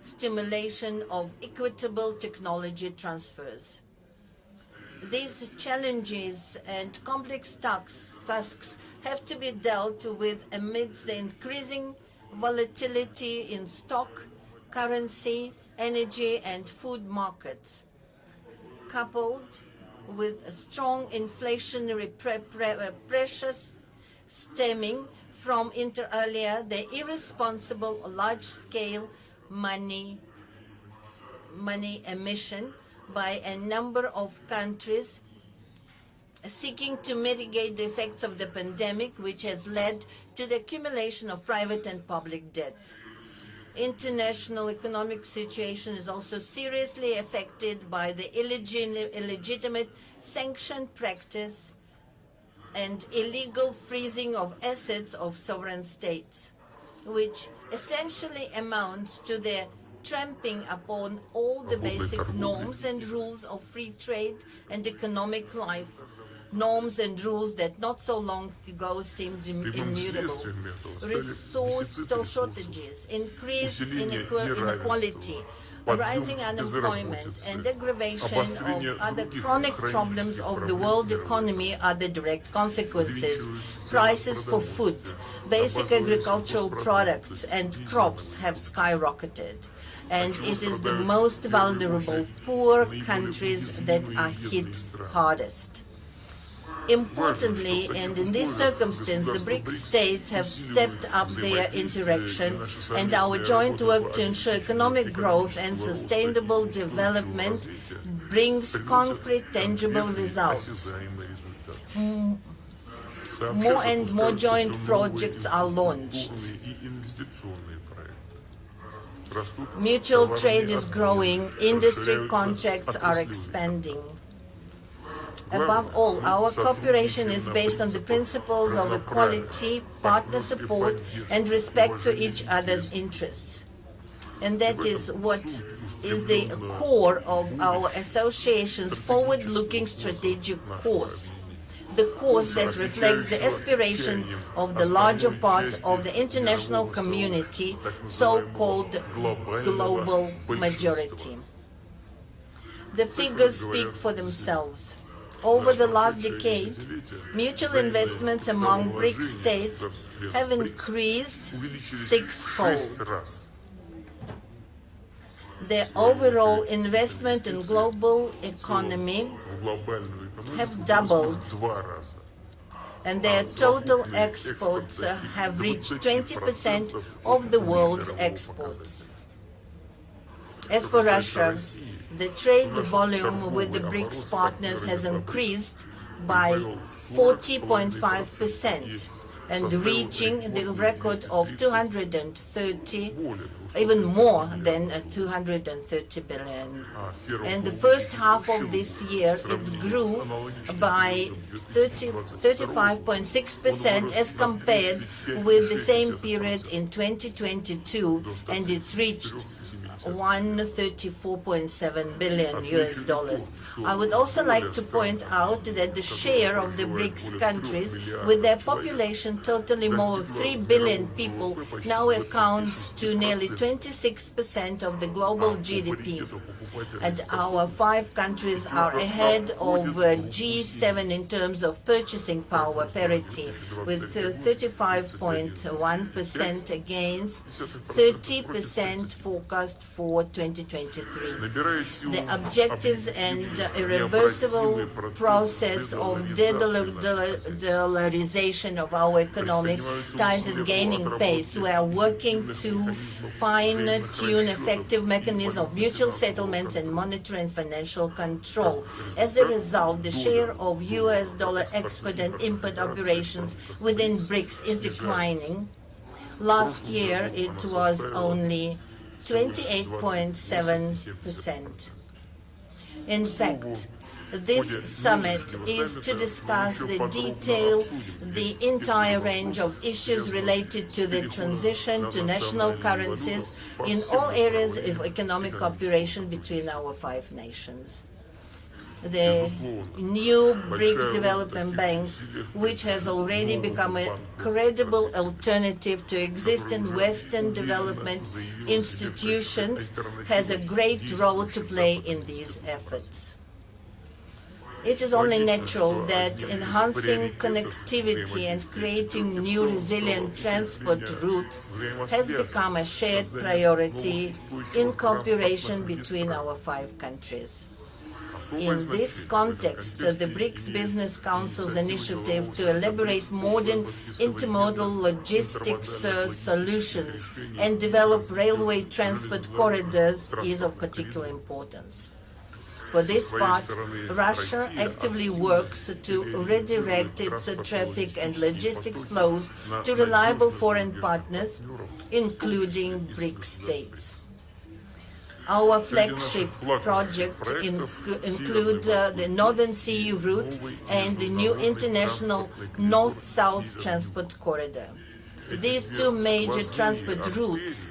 stimulation of equitable technology transfers. These challenges and complex tasks have to be dealt with amidst the increasing volatility in stock, currency, energy, and food markets, coupled with strong inflationary pressures stemming from, inter alia, the irresponsible large-scale money emission by a number of countries seeking to mitigate the effects of the pandemic, which has led to the accumulation of private and public debt. International economic situation is also seriously affected by the illegitimate sanction practice and illegal freezing of assets of sovereign states, which essentially amounts to their tramping upon all the basic norms and rules of free trade and economic life, norms and rules that not so long ago seemed immutable. Resource shortages, increased inequality, rising unemployment, and aggravation of other chronic problems of the world economy are the direct consequences. Prices for food, basic agricultural products, and crops have skyrocketed, and it is the most vulnerable, poor countries that are hit hardest. Importantly, and in this circumstance, the BRICS states have stepped up their interaction, and our joint work to ensure economic growth and sustainable development brings concrete, tangible results. More and more joint projects are launched. Mutual trade is growing, industry contracts are expanding. Above all, our cooperation is based on the principles of equality, partner support, and respect to each other's interests. And that is what is the core of our association's forward-looking strategic course. the course that reflects the aspiration of the larger part of the international community, so-called global majority. The figures speak for themselves. Over the last decade, mutual investments among BRICS states have increased sixfold. Their overall investment in global economy have doubled, and their total exports have reached 20% of the world's exports. As for Russia, the trade volume with the BRICS partners has increased by 40.5%, and reaching the record of 230, even more than 230 billion. And the first half of this year, it grew by 35.6% as compared with the same period in 2022, and it reached $134.7 billion. I would also like to point out that the share of the BRICS countries, with their population totaling more than 3 billion people, now accounts to nearly 26% of the global GDP. And our 5 countries are ahead of G7 in terms of purchasing power parity, with 35.1% against 30% forecast for 2023. The objectives and irreversible process of de-dollarization of our economic ties is gaining pace. We are working to fine-tune effective mechanisms of mutual settlements and monetary and financial control. As a result, the share of US dollar export and import operations within BRICS is declining. Last year, it was only 28.7%. In fact, this summit is to discuss the entire range of issues related to the transition to national currencies in all areas of economic cooperation between our 5 nations. The new BRICS Development Bank, which has already become a credible alternative to existing Western development institutions, has a great role to play in these efforts. It is only natural that enhancing connectivity and creating new resilient transport routes has become a shared priority in cooperation between our 5 countries. In this context, the BRICS Business Council's initiative to elaborate modern intermodal logistics solutions and develop railway transport corridors is of particular importance. For this part, Russia actively works to redirect its traffic and logistics flows to reliable foreign partners, including BRICS states. Our flagship project includes the Northern Sea route and the new international North-South transport corridor. These 2 major transport routes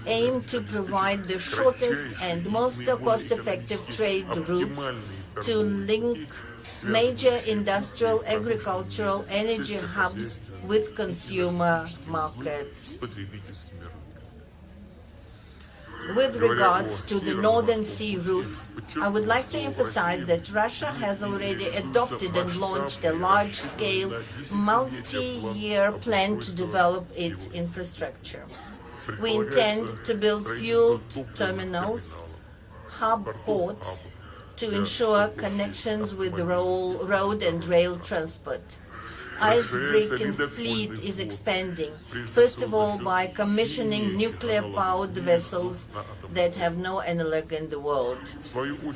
aim to provide the shortest and most cost-effective trade routes to link major industrial, agricultural, energy hubs with consumer markets. With regards to the Northern Sea route, I would like to emphasize that Russia has already adopted and launched a large-scale, multi-year plan to develop its infrastructure. We intend to build fuel terminals, hub ports, to ensure connections with the road and rail transport. Icebreaking fleet is expanding, first of all by commissioning nuclear-powered vessels that have no analog in the world.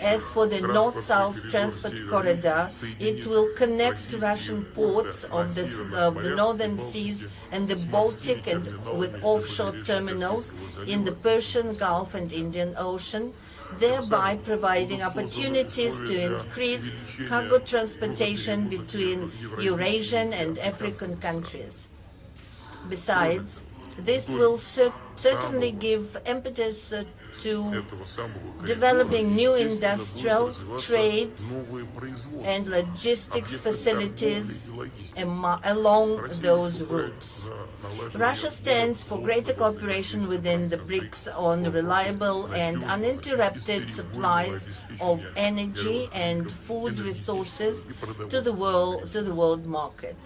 As for the North-South transport corridor, it will connect Russian ports of the Northern Seas and the Baltic and with offshore terminals in the Persian Gulf and Indian Ocean, thereby providing opportunities to increase cargo transportation between Eurasian and African countries. Besides, this will certainly give impetus to developing new industrial, trade, and logistics facilities along those routes. Russia stands for greater cooperation within the BRICS on reliable and uninterrupted supplies of energy and food resources to the world market.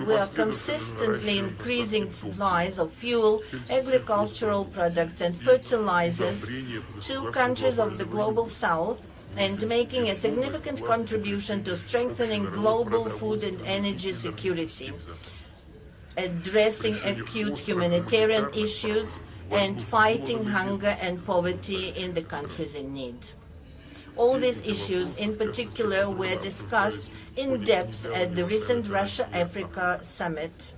We are consistently increasing supplies of fuel, agricultural products and fertilizers to countries of the global south and making a significant contribution to strengthening global food and energy security, addressing acute humanitarian issues, and fighting hunger and poverty in the countries in need. All these issues, in particular, were discussed in depth at the recent Russia-Africa Summit.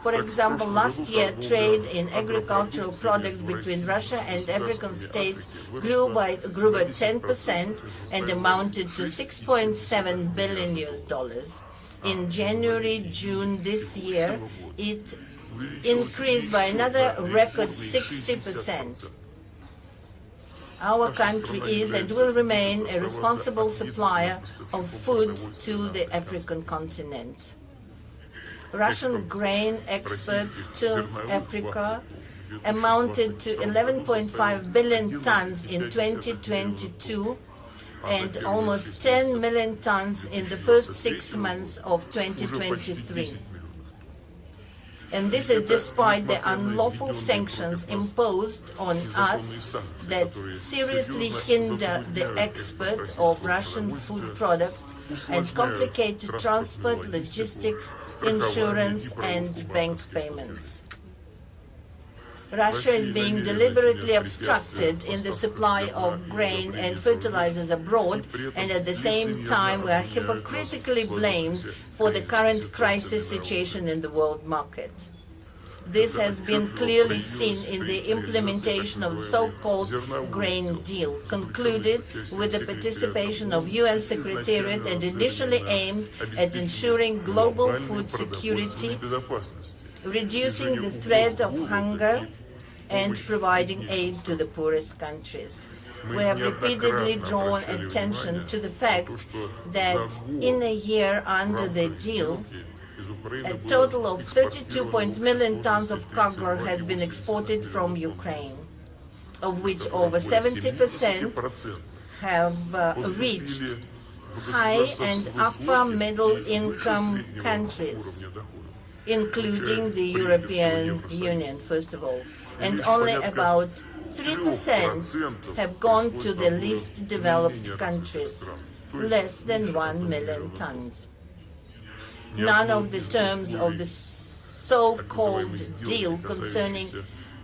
For example, last year, trade in agricultural products between Russia and African states grew by 10% and amounted to $6.7 billion. In January-June this year, it increased by another record 60%. Our country is and will remain a responsible supplier of food to the African continent. Russian grain exports to Africa amounted to 11.5 billion tons in 2022 and almost 10 million tons in the first 6 months of 2023. And this is despite the unlawful sanctions imposed on us that seriously hinder the export of Russian food products and complicate transport, logistics, insurance, and bank payments. Russia is being deliberately obstructed in the supply of grain and fertilizers abroad, and at the same time we are hypocritically blamed for the current crisis situation in the world market. This has been clearly seen in the implementation of the so-called grain deal, concluded with the participation of UN Secretariat and initially aimed at ensuring global food security, reducing the threat of hunger, and providing aid to the poorest countries. We have repeatedly drawn attention to the fact that in a year under the deal, a total of 32 million tons of cargo has been exported from Ukraine, of which over 70% have reached high and upper middle income countries, including the European Union, first of all, and only about 3% have gone to the least developed countries, less than 1 million tons. None of the terms of the so-called deal concerning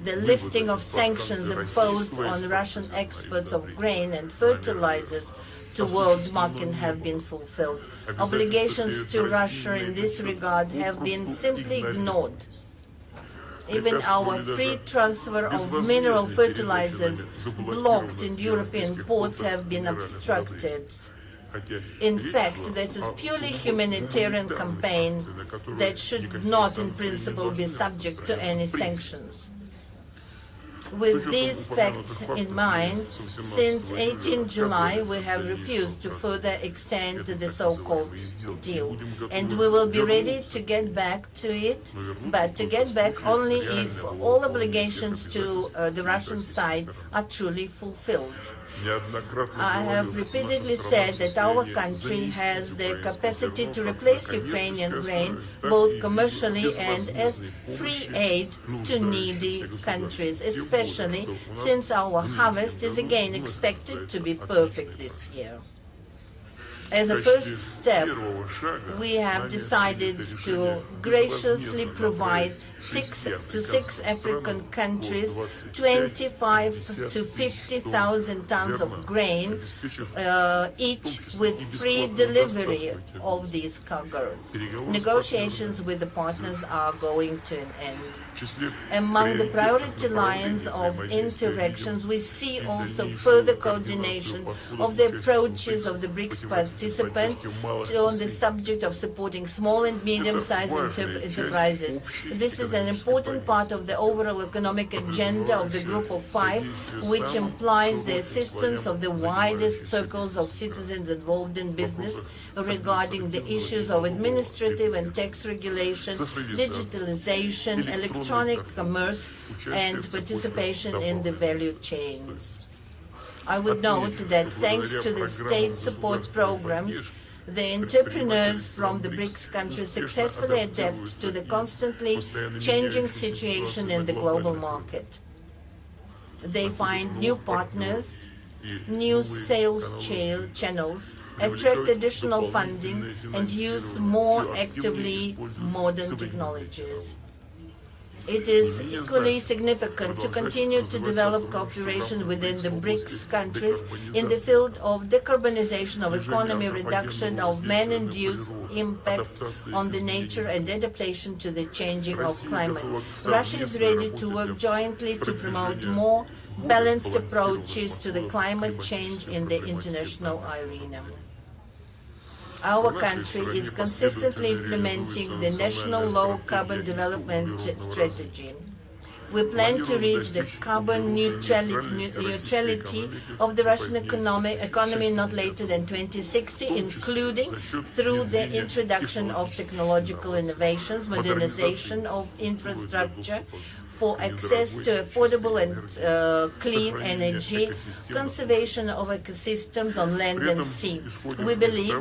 the lifting of sanctions imposed on Russian exports of grain and fertilizers to world market have been fulfilled. Obligations to Russia in this regard have been simply ignored. Even our free transfer of mineral fertilizers blocked in European ports have been obstructed. In fact, that is purely humanitarian campaign that should not in principle be subject to any sanctions. With these facts in mind, since 18 July we have refused to further extend the so-called deal, and we will be ready to get back to it, but to get back only if all obligations to the Russian side are truly fulfilled. I have repeatedly said that our country has the capacity to replace Ukrainian grain both commercially and as free aid to needy countries, especially since our harvest is again expected to be perfect this year. As a first step, we have decided to graciously provide 6 to 6 African countries 25 to 50,000 tons of grain, each with free delivery of these cargoes. Negotiations with the partners are going to an end. Among the priority lines of interactions, we see also further coordination of the approaches of the BRICS participants on the subject of supporting small and medium-sized enterprises. This is is an important part of the overall economic agenda of the Group of Five, which implies the assistance of the widest circles of citizens involved in business regarding the issues of administrative and tax regulation, digitalization, electronic commerce, and participation in the value chains. I would note that thanks to the state support programs, the entrepreneurs from the BRICS countries successfully adapt to the constantly changing situation in the global market. They find new partners, new sales channels, attract additional funding, and use more actively modern technologies. It is equally significant to continue to develop cooperation within the BRICS countries in the field of decarbonization of economy, reduction of man-induced impact on the nature, and adaptation to the changing of climate. Russia is ready to work jointly to promote more balanced approaches to the climate change in the international arena. Our country is consistently implementing the National Low-Carbon Development Strategy. We plan to reach the carbon neutrality of the Russian economy not later than 2060, including through the introduction of technological innovations, modernization of infrastructure, for access to affordable and clean energy, conservation of ecosystems on land and sea. We believe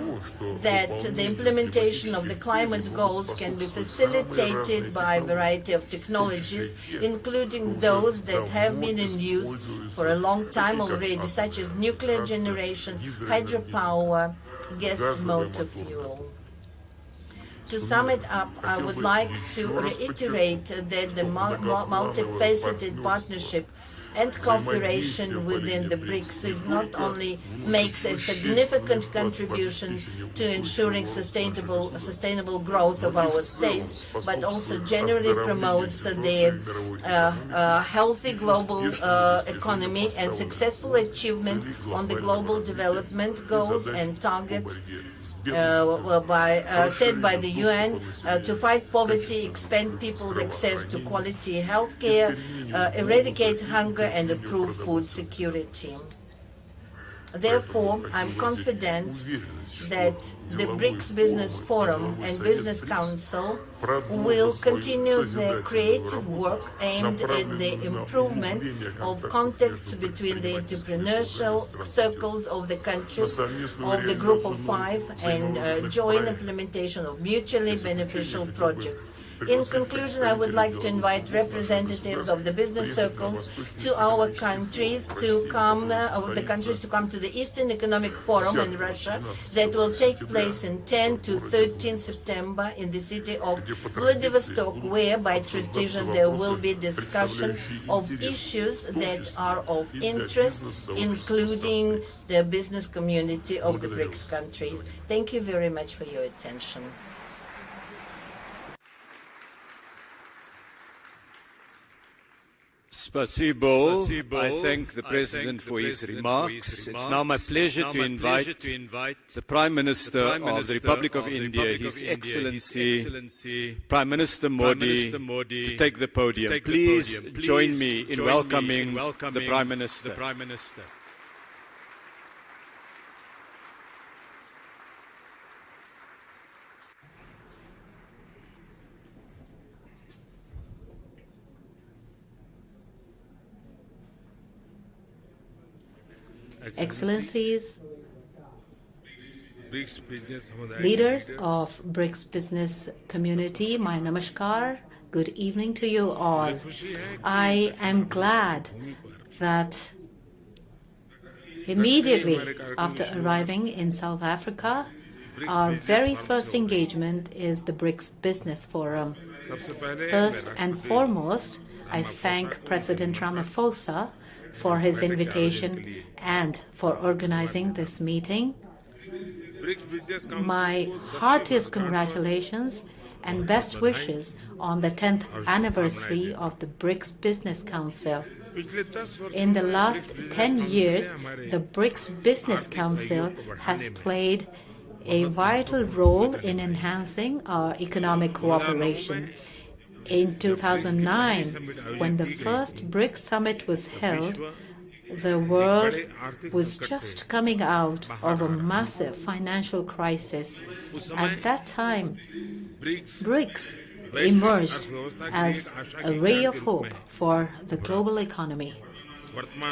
that the implementation of the climate goals can be facilitated by a variety of technologies, including those that have been in use for a long time already, such as nuclear generation, hydropower, gas motor fuel. To sum it up, I would like to reiterate that the multifaceted partnership and cooperation within the BRICS is not only makes a significant contribution to ensuring sustainable growth of our states, but also generally promotes the healthy global economy and successful achievement on the global development goals and targets set by the UN to fight poverty, expand people's access to quality health care, eradicate hunger, and improve food security. Therefore, I'm confident that the BRICS Business Forum and Business Council will continue their creative work aimed at the improvement of contacts between the entrepreneurial circles of the countries of the Group of Five and joint implementation of mutually beneficial projects. In conclusion, I would like to invite representatives of the business circles to our countries to come, to the Eastern Economic Forum in Russia that will take place in 10 to 13 September in the city of Vladivostok, where by tradition there will be discussion of issues that are of interest, including the business community of the BRICS countries. Thank you very much for your attention. Spasibo. I thank the President for his remarks. It's now my pleasure to invite the Prime Minister of the Republic of India, His Excellency Prime Minister Modi, to take the podium. Please join me in welcoming the Prime Minister. Excellencies, leaders of BRICS business community, my namaskar, good evening to you all. I am glad that immediately after arriving in South Africa, our very first engagement is the BRICS Business Forum. First and foremost, I thank President Ramaphosa for his invitation and for organizing this meeting. My heartiest congratulations and best wishes on the 10th anniversary of the BRICS Business Council. In the last 10 years, the BRICS Business Council has played a vital role in enhancing our economic cooperation. In 2009, when the first BRICS Summit was held, the world was just coming out of a massive financial crisis. At that time, BRICS emerged as a ray of hope for the global economy.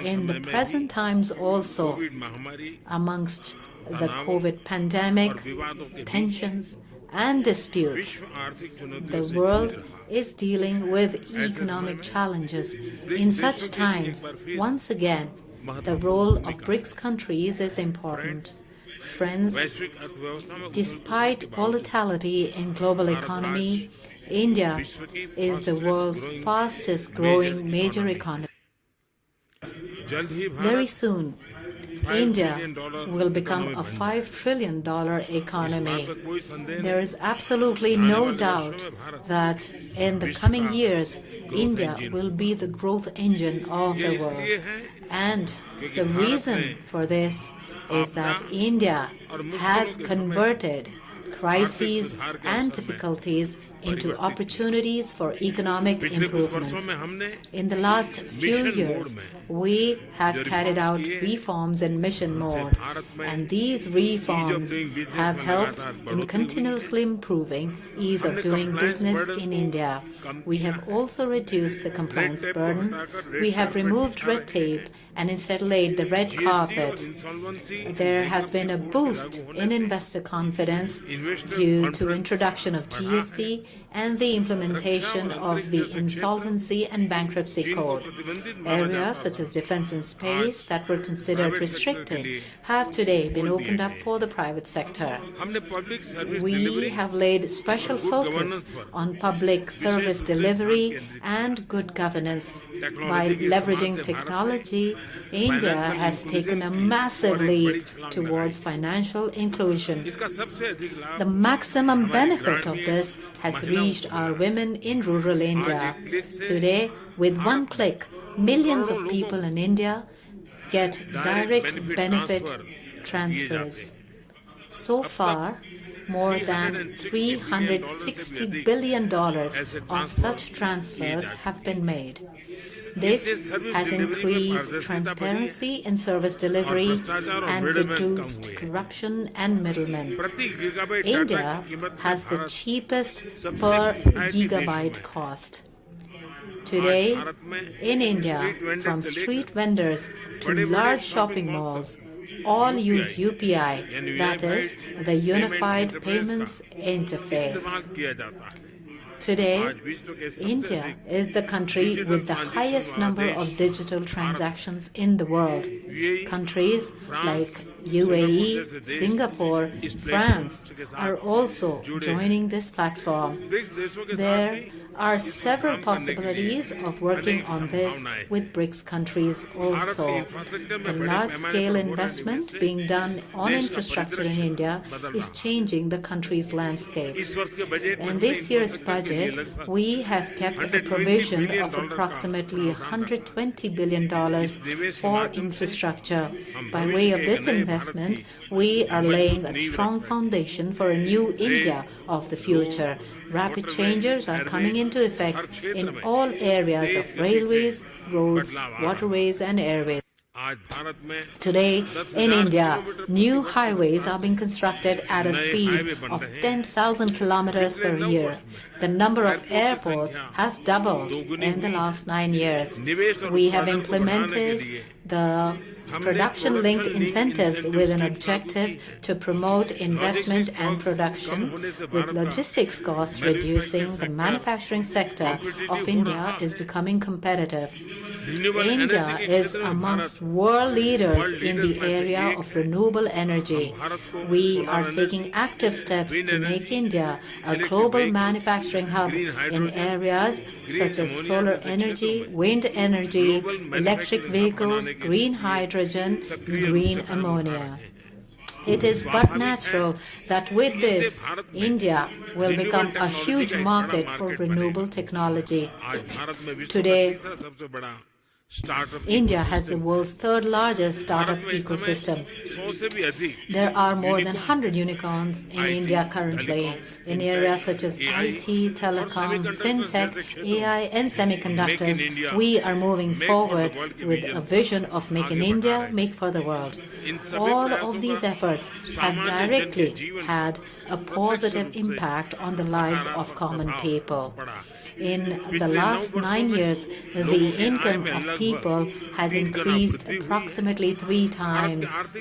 In the present times also, amongst the COVID pandemic, tensions, and disputes, the world is dealing with economic challenges. In such times, once again, the role of BRICS countries is important. Friends, despite volatility in global economy, India is the world's fastest growing major economy. Very soon, India will become a $5 trillion economy. There is absolutely no doubt that in the coming years, India will be the growth engine of the world. And the reason for this is that India has converted crises and difficulties into opportunities for economic improvements. In the last few years, we have carried out reforms in mission mode, and these reforms have helped in continuously improving ease of doing business in India. We have also reduced the compliance burden. We have removed red tape and instead laid the red carpet. There has been a boost in investor confidence due to introduction of GST and the implementation of the Insolvency and Bankruptcy Code. Areas such as defense and space that were considered restricted have today been opened up for the private sector. We have laid special focus on public service delivery and good governance. By leveraging technology, India has taken a massive leap towards financial inclusion. The maximum benefit of this has reached our women in rural India. Today, with one click, millions of people in India get direct benefit transfers. So far, more than $360 billion of such transfers have been made. This has increased transparency in service delivery and reduced corruption and middlemen. India has the cheapest per gigabyte cost. Today, in India, from street vendors to large shopping malls, all use UPI, that is, the Unified Payments Interface. Today, India is the country with the highest number of digital transactions in the world. Countries like UAE, Singapore, France are also joining this platform. There are several possibilities of working on this with BRICS countries also. The large-scale investment being done on infrastructure in India is changing the country's landscape. In this year's budget, we have kept a provision of approximately $120 billion for infrastructure. By way of this investment, we are laying a strong foundation for a new India of the future. Rapid changes are coming into effect in all areas of railways, roads, waterways, and airways. Today, in India, new highways are being constructed at a speed of 10,000 kilometers per year. The number of airports has doubled in the last 9 years. We have implemented the production-linked incentives with an objective to promote investment and production, with logistics costs reducing. The manufacturing sector of India is becoming competitive. India is amongst world leaders in the area of renewable energy. We are taking active steps to make India a global manufacturing hub in areas such as solar energy, wind energy, electric vehicles, green hydrogen, green ammonia. It is but natural that with this, India will become a huge market for renewable technology. Today, India has the world's third largest startup ecosystem. There are more than 100 unicorns in India currently in areas such as IT, telecom, fintech, AI, and semiconductors. We are moving forward with a vision of Make in India, Make for the World. All of these efforts have directly had a positive impact on the lives of common people. In the last 9 years, the income of people has increased approximately 3 times.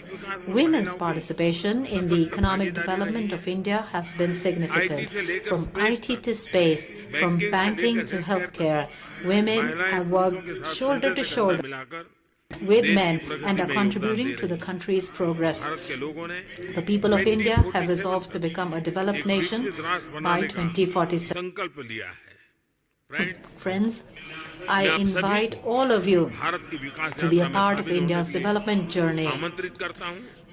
Women's participation in the economic development of India has been significant. From IT to space, from banking to healthcare, women have worked shoulder to shoulder with men and are contributing to the country's progress. The people of India have resolved to become a developed nation by 2047. Friends, I invite all of you to be a part of India's development journey.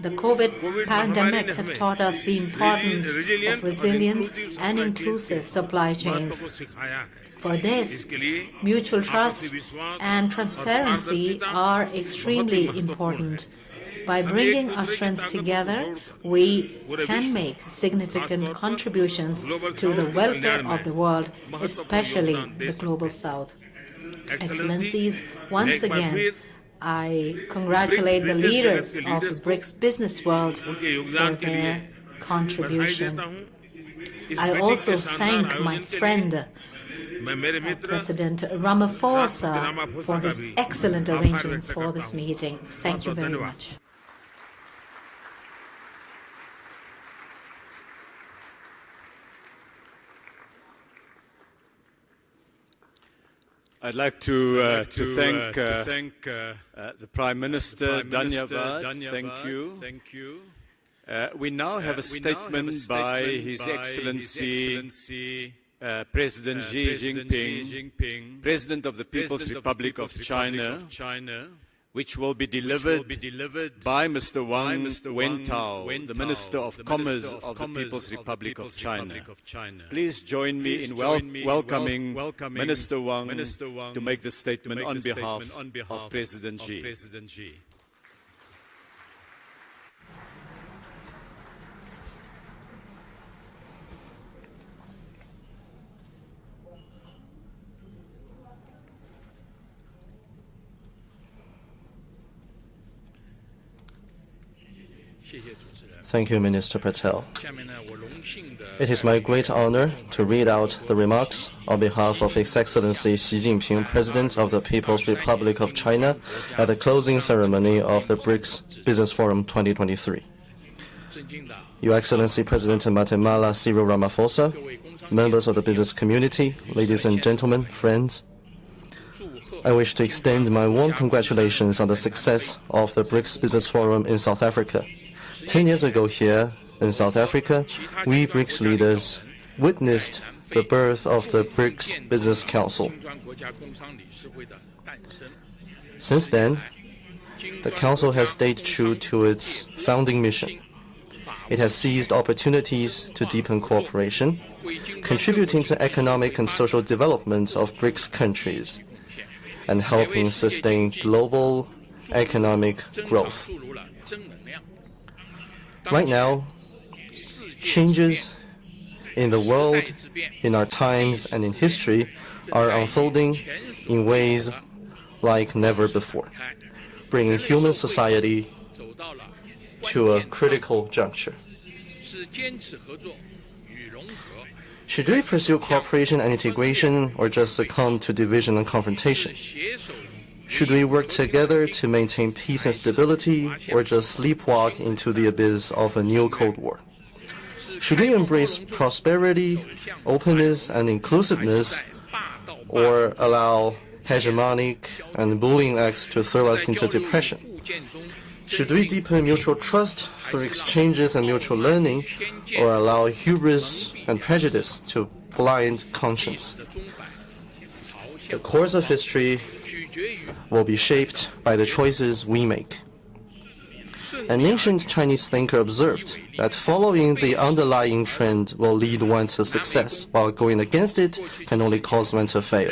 The COVID pandemic has taught us the importance of resilient and inclusive supply chains. For this, mutual trust and transparency are extremely important. By bringing our strengths together, we can make significant contributions to the welfare of the world, especially the Global South. Excellencies, once again, I congratulate the leaders of the BRICS business world for their contribution. I also thank my friend, President Ramaphosa, for his excellent arrangements for this meeting. Thank you very much. I'd like to thank the Prime Minister, Dhanyavad. Thank you. We now have a statement by His Excellency President Xi Jinping, President of the People's Republic of China, which will be delivered by Mr. Wang Wentao, the Minister of Commerce of the People's Republic of China. Please join me in welcoming Minister Wang to make the statement on behalf of President Xi. Thank you, Minister Patel. It is my great honor to read out the remarks on behalf of His Excellency Xi Jinping, President of the People's Republic of China, at the closing ceremony of the BRICS Business Forum 2023. Your Excellency President Guatemala Cyril Ramaphosa, members of the business community, ladies and gentlemen, friends, I wish to extend my warm congratulations on the success of the BRICS Business Forum in South Africa. 10 years ago here in South Africa, we BRICS leaders witnessed the birth of the BRICS Business Council. Since then, the Council has stayed true to its founding mission. It has seized opportunities to deepen cooperation, contributing to economic and social development of BRICS countries, and helping sustain global economic growth. Right now, changes in the world, in our times, and in history are unfolding in ways like never before, bringing human society to a critical juncture. Should we pursue cooperation and integration, or just succumb to division and confrontation? Should we work together to maintain peace and stability, or just sleepwalk into the abyss of a new Cold War? Should we embrace prosperity, openness, and inclusiveness, or allow hegemonic and bullying acts to throw us into depression? Should we deepen mutual trust through exchanges and mutual learning, or allow hubris and prejudice to blind conscience? The course of history will be shaped by the choices we make. An ancient Chinese thinker observed that following the underlying trend will lead one to success, while going against it can only cause one to fail.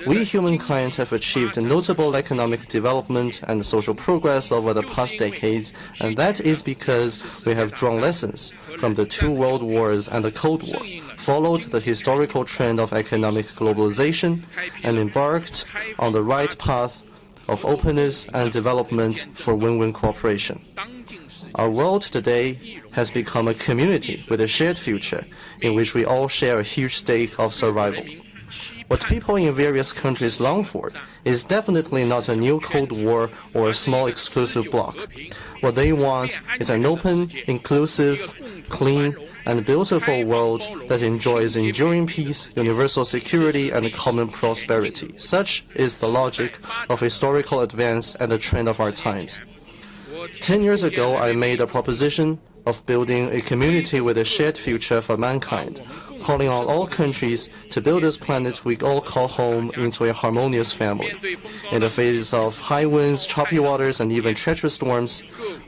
We humankind have achieved notable economic development and social progress over the past decades, and that is because we have drawn lessons from the two world wars and the Cold War, followed the historical trend of economic globalization, and embarked on the right path of openness and development for win-win cooperation. Our world today has become a community with a shared future in which we all share a huge stake of survival. What people in various countries long for is definitely not a new Cold War or a small exclusive bloc. What they want is an open, inclusive, clean, and beautiful world that enjoys enduring peace, universal security, and common prosperity. Such is the logic of historical advance and the trend of our times. 10 years ago, I made a proposition of building a community with a shared future for mankind, calling on all countries to build this planet we all call home into a harmonious family. In the face of high winds, choppy waters, and even treacherous storms,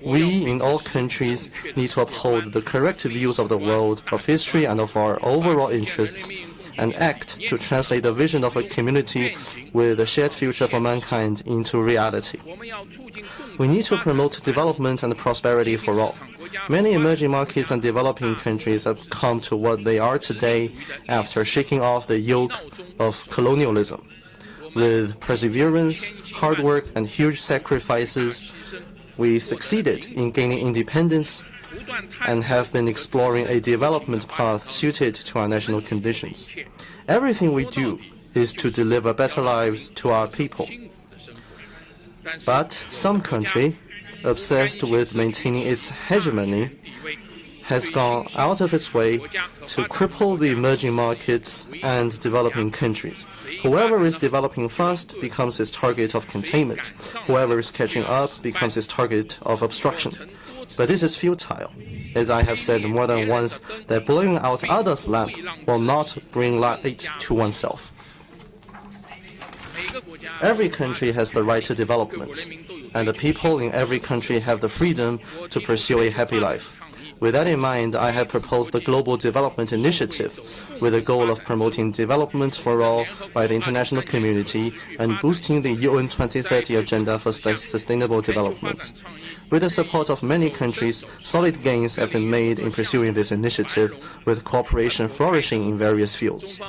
we in all countries need to uphold the correct views of the world, of history, and of our overall interests, and act to translate the vision of a community with a shared future for mankind into reality. We need to promote development and prosperity for all. Many emerging markets and developing countries have come to what they are today after shaking off the yoke of colonialism. With perseverance, hard work, and huge sacrifices, we succeeded in gaining independence and have been exploring a development path suited to our national conditions. Everything we do is to deliver better lives to our people. But some country, obsessed with maintaining its hegemony, has gone out of its way to cripple the emerging markets and developing countries. Whoever is developing fast becomes its target of containment. Whoever is catching up becomes its target of obstruction. But this is futile, as I have said more than once, that blowing out others' lamp will not bring light to oneself. Every country has the right to development, and the people in every country have the freedom to pursue a happy life. With that in mind, I have proposed the Global Development Initiative with the goal of promoting development for all by the international community and boosting the UN 2030 Agenda for Sustainable Development. With the support of many countries, solid gains have been made in pursuing this initiative, with cooperation flourishing in various fields.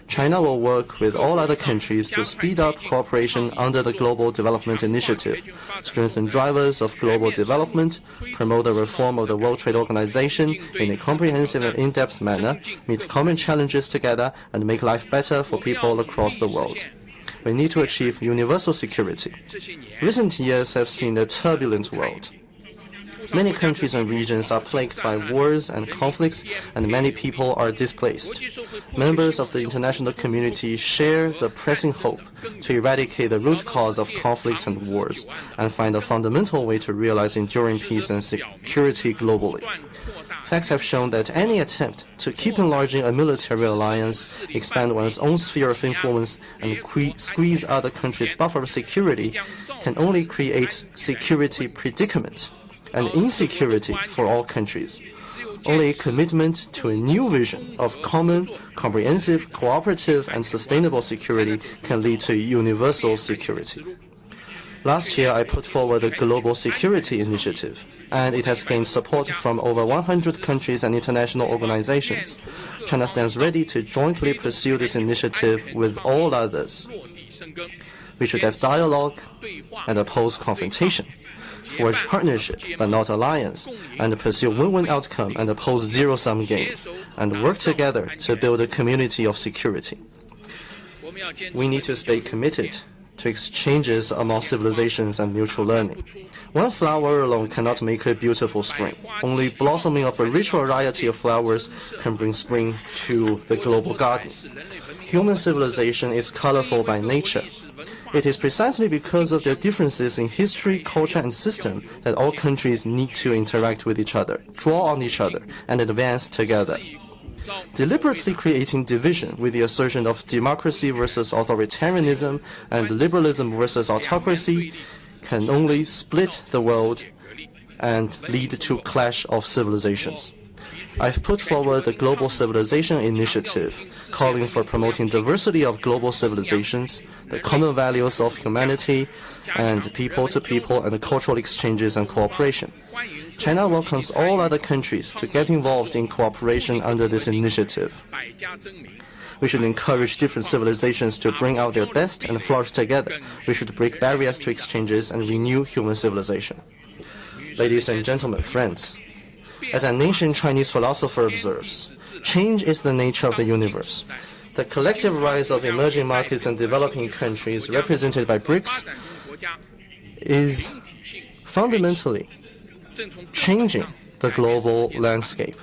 China will work with all other countries to speed up cooperation under the Global Development Initiative, strengthen drivers of global development, promote the reform of the World Trade Organization in a comprehensive and in-depth manner, meet common challenges together, and make life better for people across the world. We need to achieve universal security. Recent years have seen a turbulent world. Many countries and regions are plagued by wars and conflicts, and many people are displaced. Members of the international community share the pressing hope to eradicate the root cause of conflicts and wars, and find a fundamental way to realize enduring peace and security globally. Facts have shown that any attempt to keep enlarging a military alliance, expand one's own sphere of influence, and squeeze other countries' buffer of security can only create security predicament and insecurity for all countries. Only a commitment to a new vision of common, comprehensive, cooperative, and sustainable security can lead to universal security. Last year, I put forward the Global Security Initiative, and it has gained support from over 100 countries and international organizations. China stands ready to jointly pursue this initiative with all others. We should have dialogue and oppose confrontation, forge partnership but not alliance, and pursue win-win outcome and oppose zero-sum game, and work together to build a community of security. We need to stay committed to exchanges among civilizations and mutual learning. One flower alone cannot make a beautiful spring. Only blossoming of a rich variety of flowers can bring spring to the global garden. Human civilization is colorful by nature. It is precisely because of their differences in history, culture, and system that all countries need to interact with each other, draw on each other, and advance together. Deliberately creating division with the assertion of democracy versus authoritarianism and liberalism versus autocracy can only split the world and lead to clash of civilizations. I've put forward the Global Civilization Initiative, calling for promoting diversity of global civilizations, the common values of humanity, and people-to-people and cultural exchanges and cooperation. China welcomes all other countries to get involved in cooperation under this initiative. We should encourage different civilizations to bring out their best and flourish together. We should break barriers to exchanges and renew human civilization. Ladies and gentlemen, friends, as an ancient Chinese philosopher observes, change is the nature of the universe. The collective rise of emerging markets and developing countries represented by BRICS is fundamentally changing the global landscape.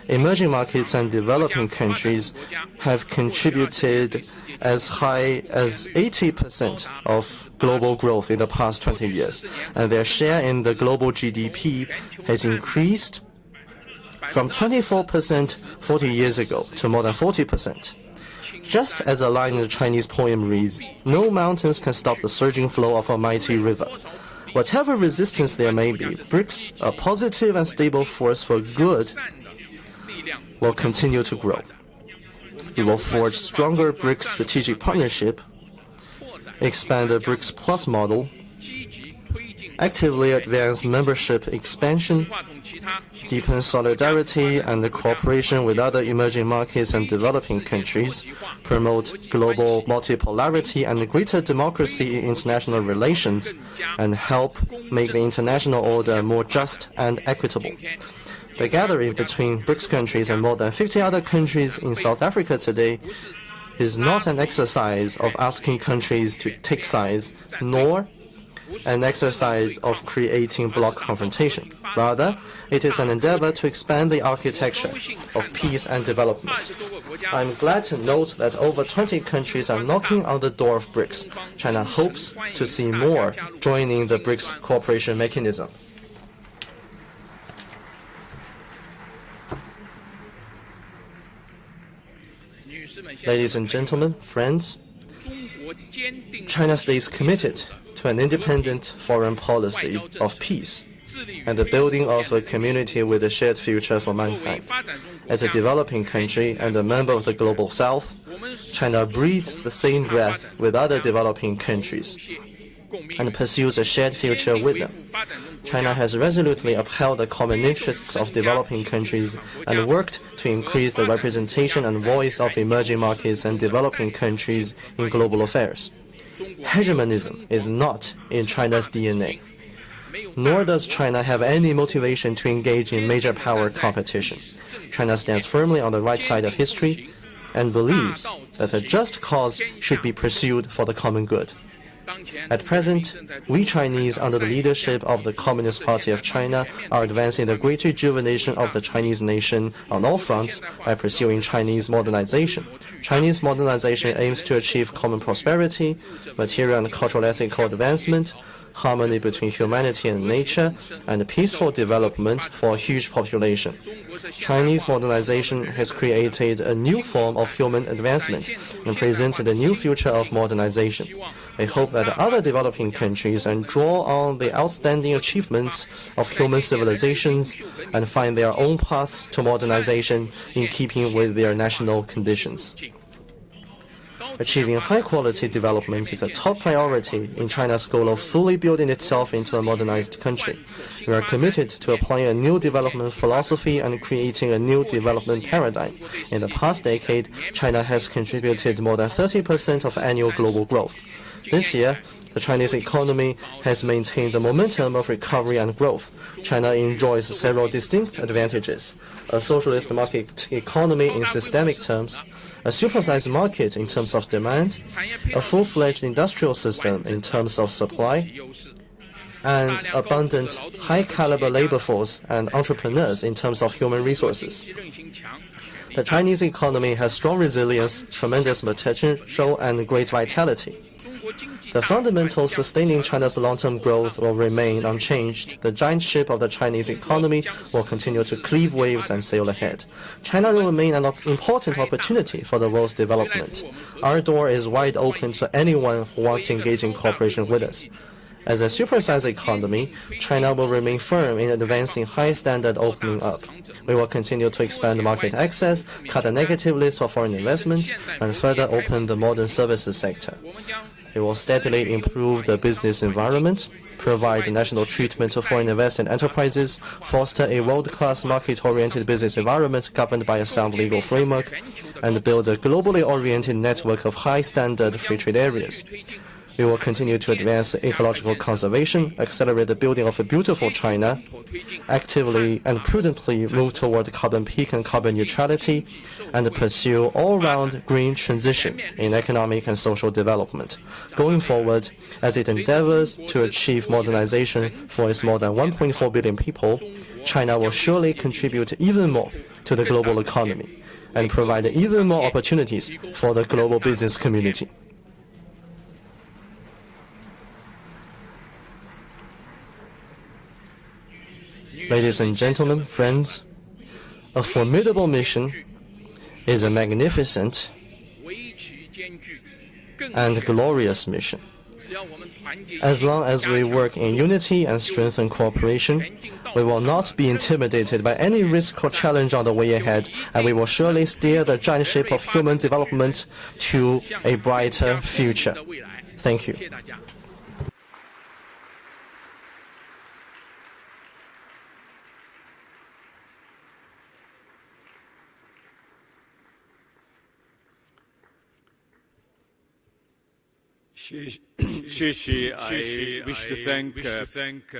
Emerging markets and developing countries have contributed as high as 80% of global growth in the past 20 years, and their share in the global GDP has increased from 24% 40 years ago to more than 40%. Just as a line in the Chinese poem reads, "No mountains can stop the surging flow of a mighty river." Whatever resistance there may be, BRICS, a positive and stable force for good, will continue to grow. We will forge stronger BRICS strategic partnership, expand the BRICS Plus model, actively advance membership expansion, deepen solidarity and cooperation with other emerging markets and developing countries, promote global multipolarity and greater democracy in international relations, and help make the international order more just and equitable. The gathering between BRICS countries and more than 50 other countries in South Africa today is not an exercise of asking countries to take sides, nor an exercise of creating bloc confrontation. Rather, it is an endeavor to expand the architecture of peace and development. I'm glad to note that over 20 countries are knocking on the door of BRICS. China hopes to see more joining the BRICS cooperation mechanism. Ladies and gentlemen, friends, China stays committed to an independent foreign policy of peace and the building of a community with a shared future for mankind. As a developing country and a member of the Global South, China breathes the same breath with other developing countries and pursues a shared future with them. China has resolutely upheld the common interests of developing countries and worked to increase the representation and voice of emerging markets and developing countries in global affairs. Hegemonism is not in China's DNA, nor does China have any motivation to engage in major power competition. China stands firmly on the right side of history and believes that a just cause should be pursued for the common good. At present, we Chinese, under the leadership of the Communist Party of China, are advancing the great rejuvenation of the Chinese nation on all fronts by pursuing Chinese modernization. Chinese modernization aims to achieve common prosperity, material and cultural ethical advancement, harmony between humanity and nature, and peaceful development for a huge population. Chinese modernization has created a new form of human advancement and presented a new future of modernization. I hope that other developing countries and draw on the outstanding achievements of human civilizations and find their own paths to modernization in keeping with their national conditions. Achieving high-quality development is a top priority in China's goal of fully building itself into a modernized country. We are committed to applying a new development philosophy and creating a new development paradigm. In the past decade, China has contributed more than 30% of annual global growth. This year, the Chinese economy has maintained the momentum of recovery and growth. China enjoys several distinct advantages: a socialist market economy in systemic terms, a supersized market in terms of demand, a full-fledged industrial system in terms of supply, and abundant high-caliber labor force and entrepreneurs in terms of human resources. The Chinese economy has strong resilience, tremendous potential, and great vitality. The fundamentals sustaining China's long-term growth will remain unchanged. The giant ship of the Chinese economy will continue to cleave waves and sail ahead. China will remain an important opportunity for the world's development. Our door is wide open to anyone who wants to engage in cooperation with us. As a supersized economy, China will remain firm in advancing high-standard opening up. We will continue to expand market access, cut the negative list for foreign investment, and further open the modern services sector. We will steadily improve the business environment, provide national treatment to foreign invested enterprises, foster a world-class market-oriented business environment governed by a sound legal framework, and build a globally oriented network of high-standard free trade areas. We will continue to advance ecological conservation, accelerate the building of a beautiful China, actively and prudently move toward carbon peak and carbon neutrality, and pursue all-round green transition in economic and social development. Going forward, as it endeavors to achieve modernization for its more than 1.4 billion people, China will surely contribute even more to the global economy and provide even more opportunities for the global business community. Ladies and gentlemen, friends, a formidable mission is a magnificent and glorious mission. As long as we work in unity and strengthen cooperation, we will not be intimidated by any risk or challenge on the way ahead, and we will surely steer the giant ship of human development to a brighter future. Thank you. Shishi, I wish to thank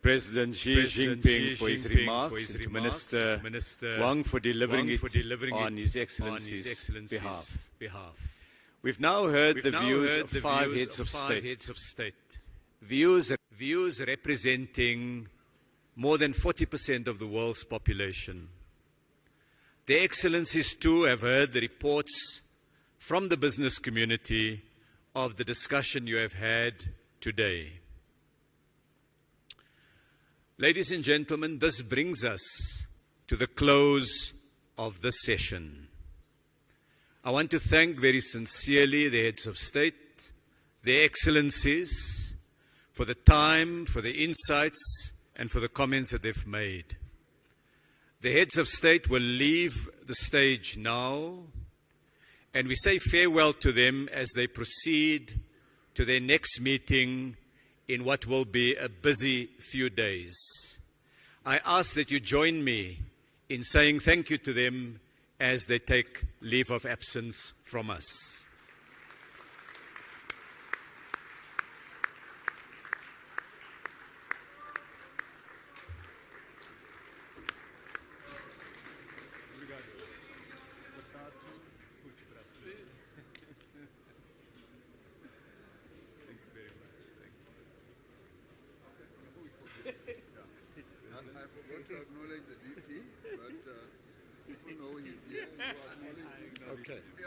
President Xi Jinping for his remarks and to Minister Wang for delivering it on His Excellency's behalf. We've now heard the views of 5 heads of state, views representing more than 40% of the world's population. Their Excellencies too have heard the reports from the business community of the discussion you have had today. Ladies and gentlemen, this brings us to the close of this session. I want to thank very sincerely the heads of state, their Excellencies, for the time, for the insights, and for the comments that they've made. The heads of state will leave the stage now, and we say farewell to them as they proceed to their next meeting in what will be a busy few days. I ask that you join me in saying thank you to them as they take leave of absence from us.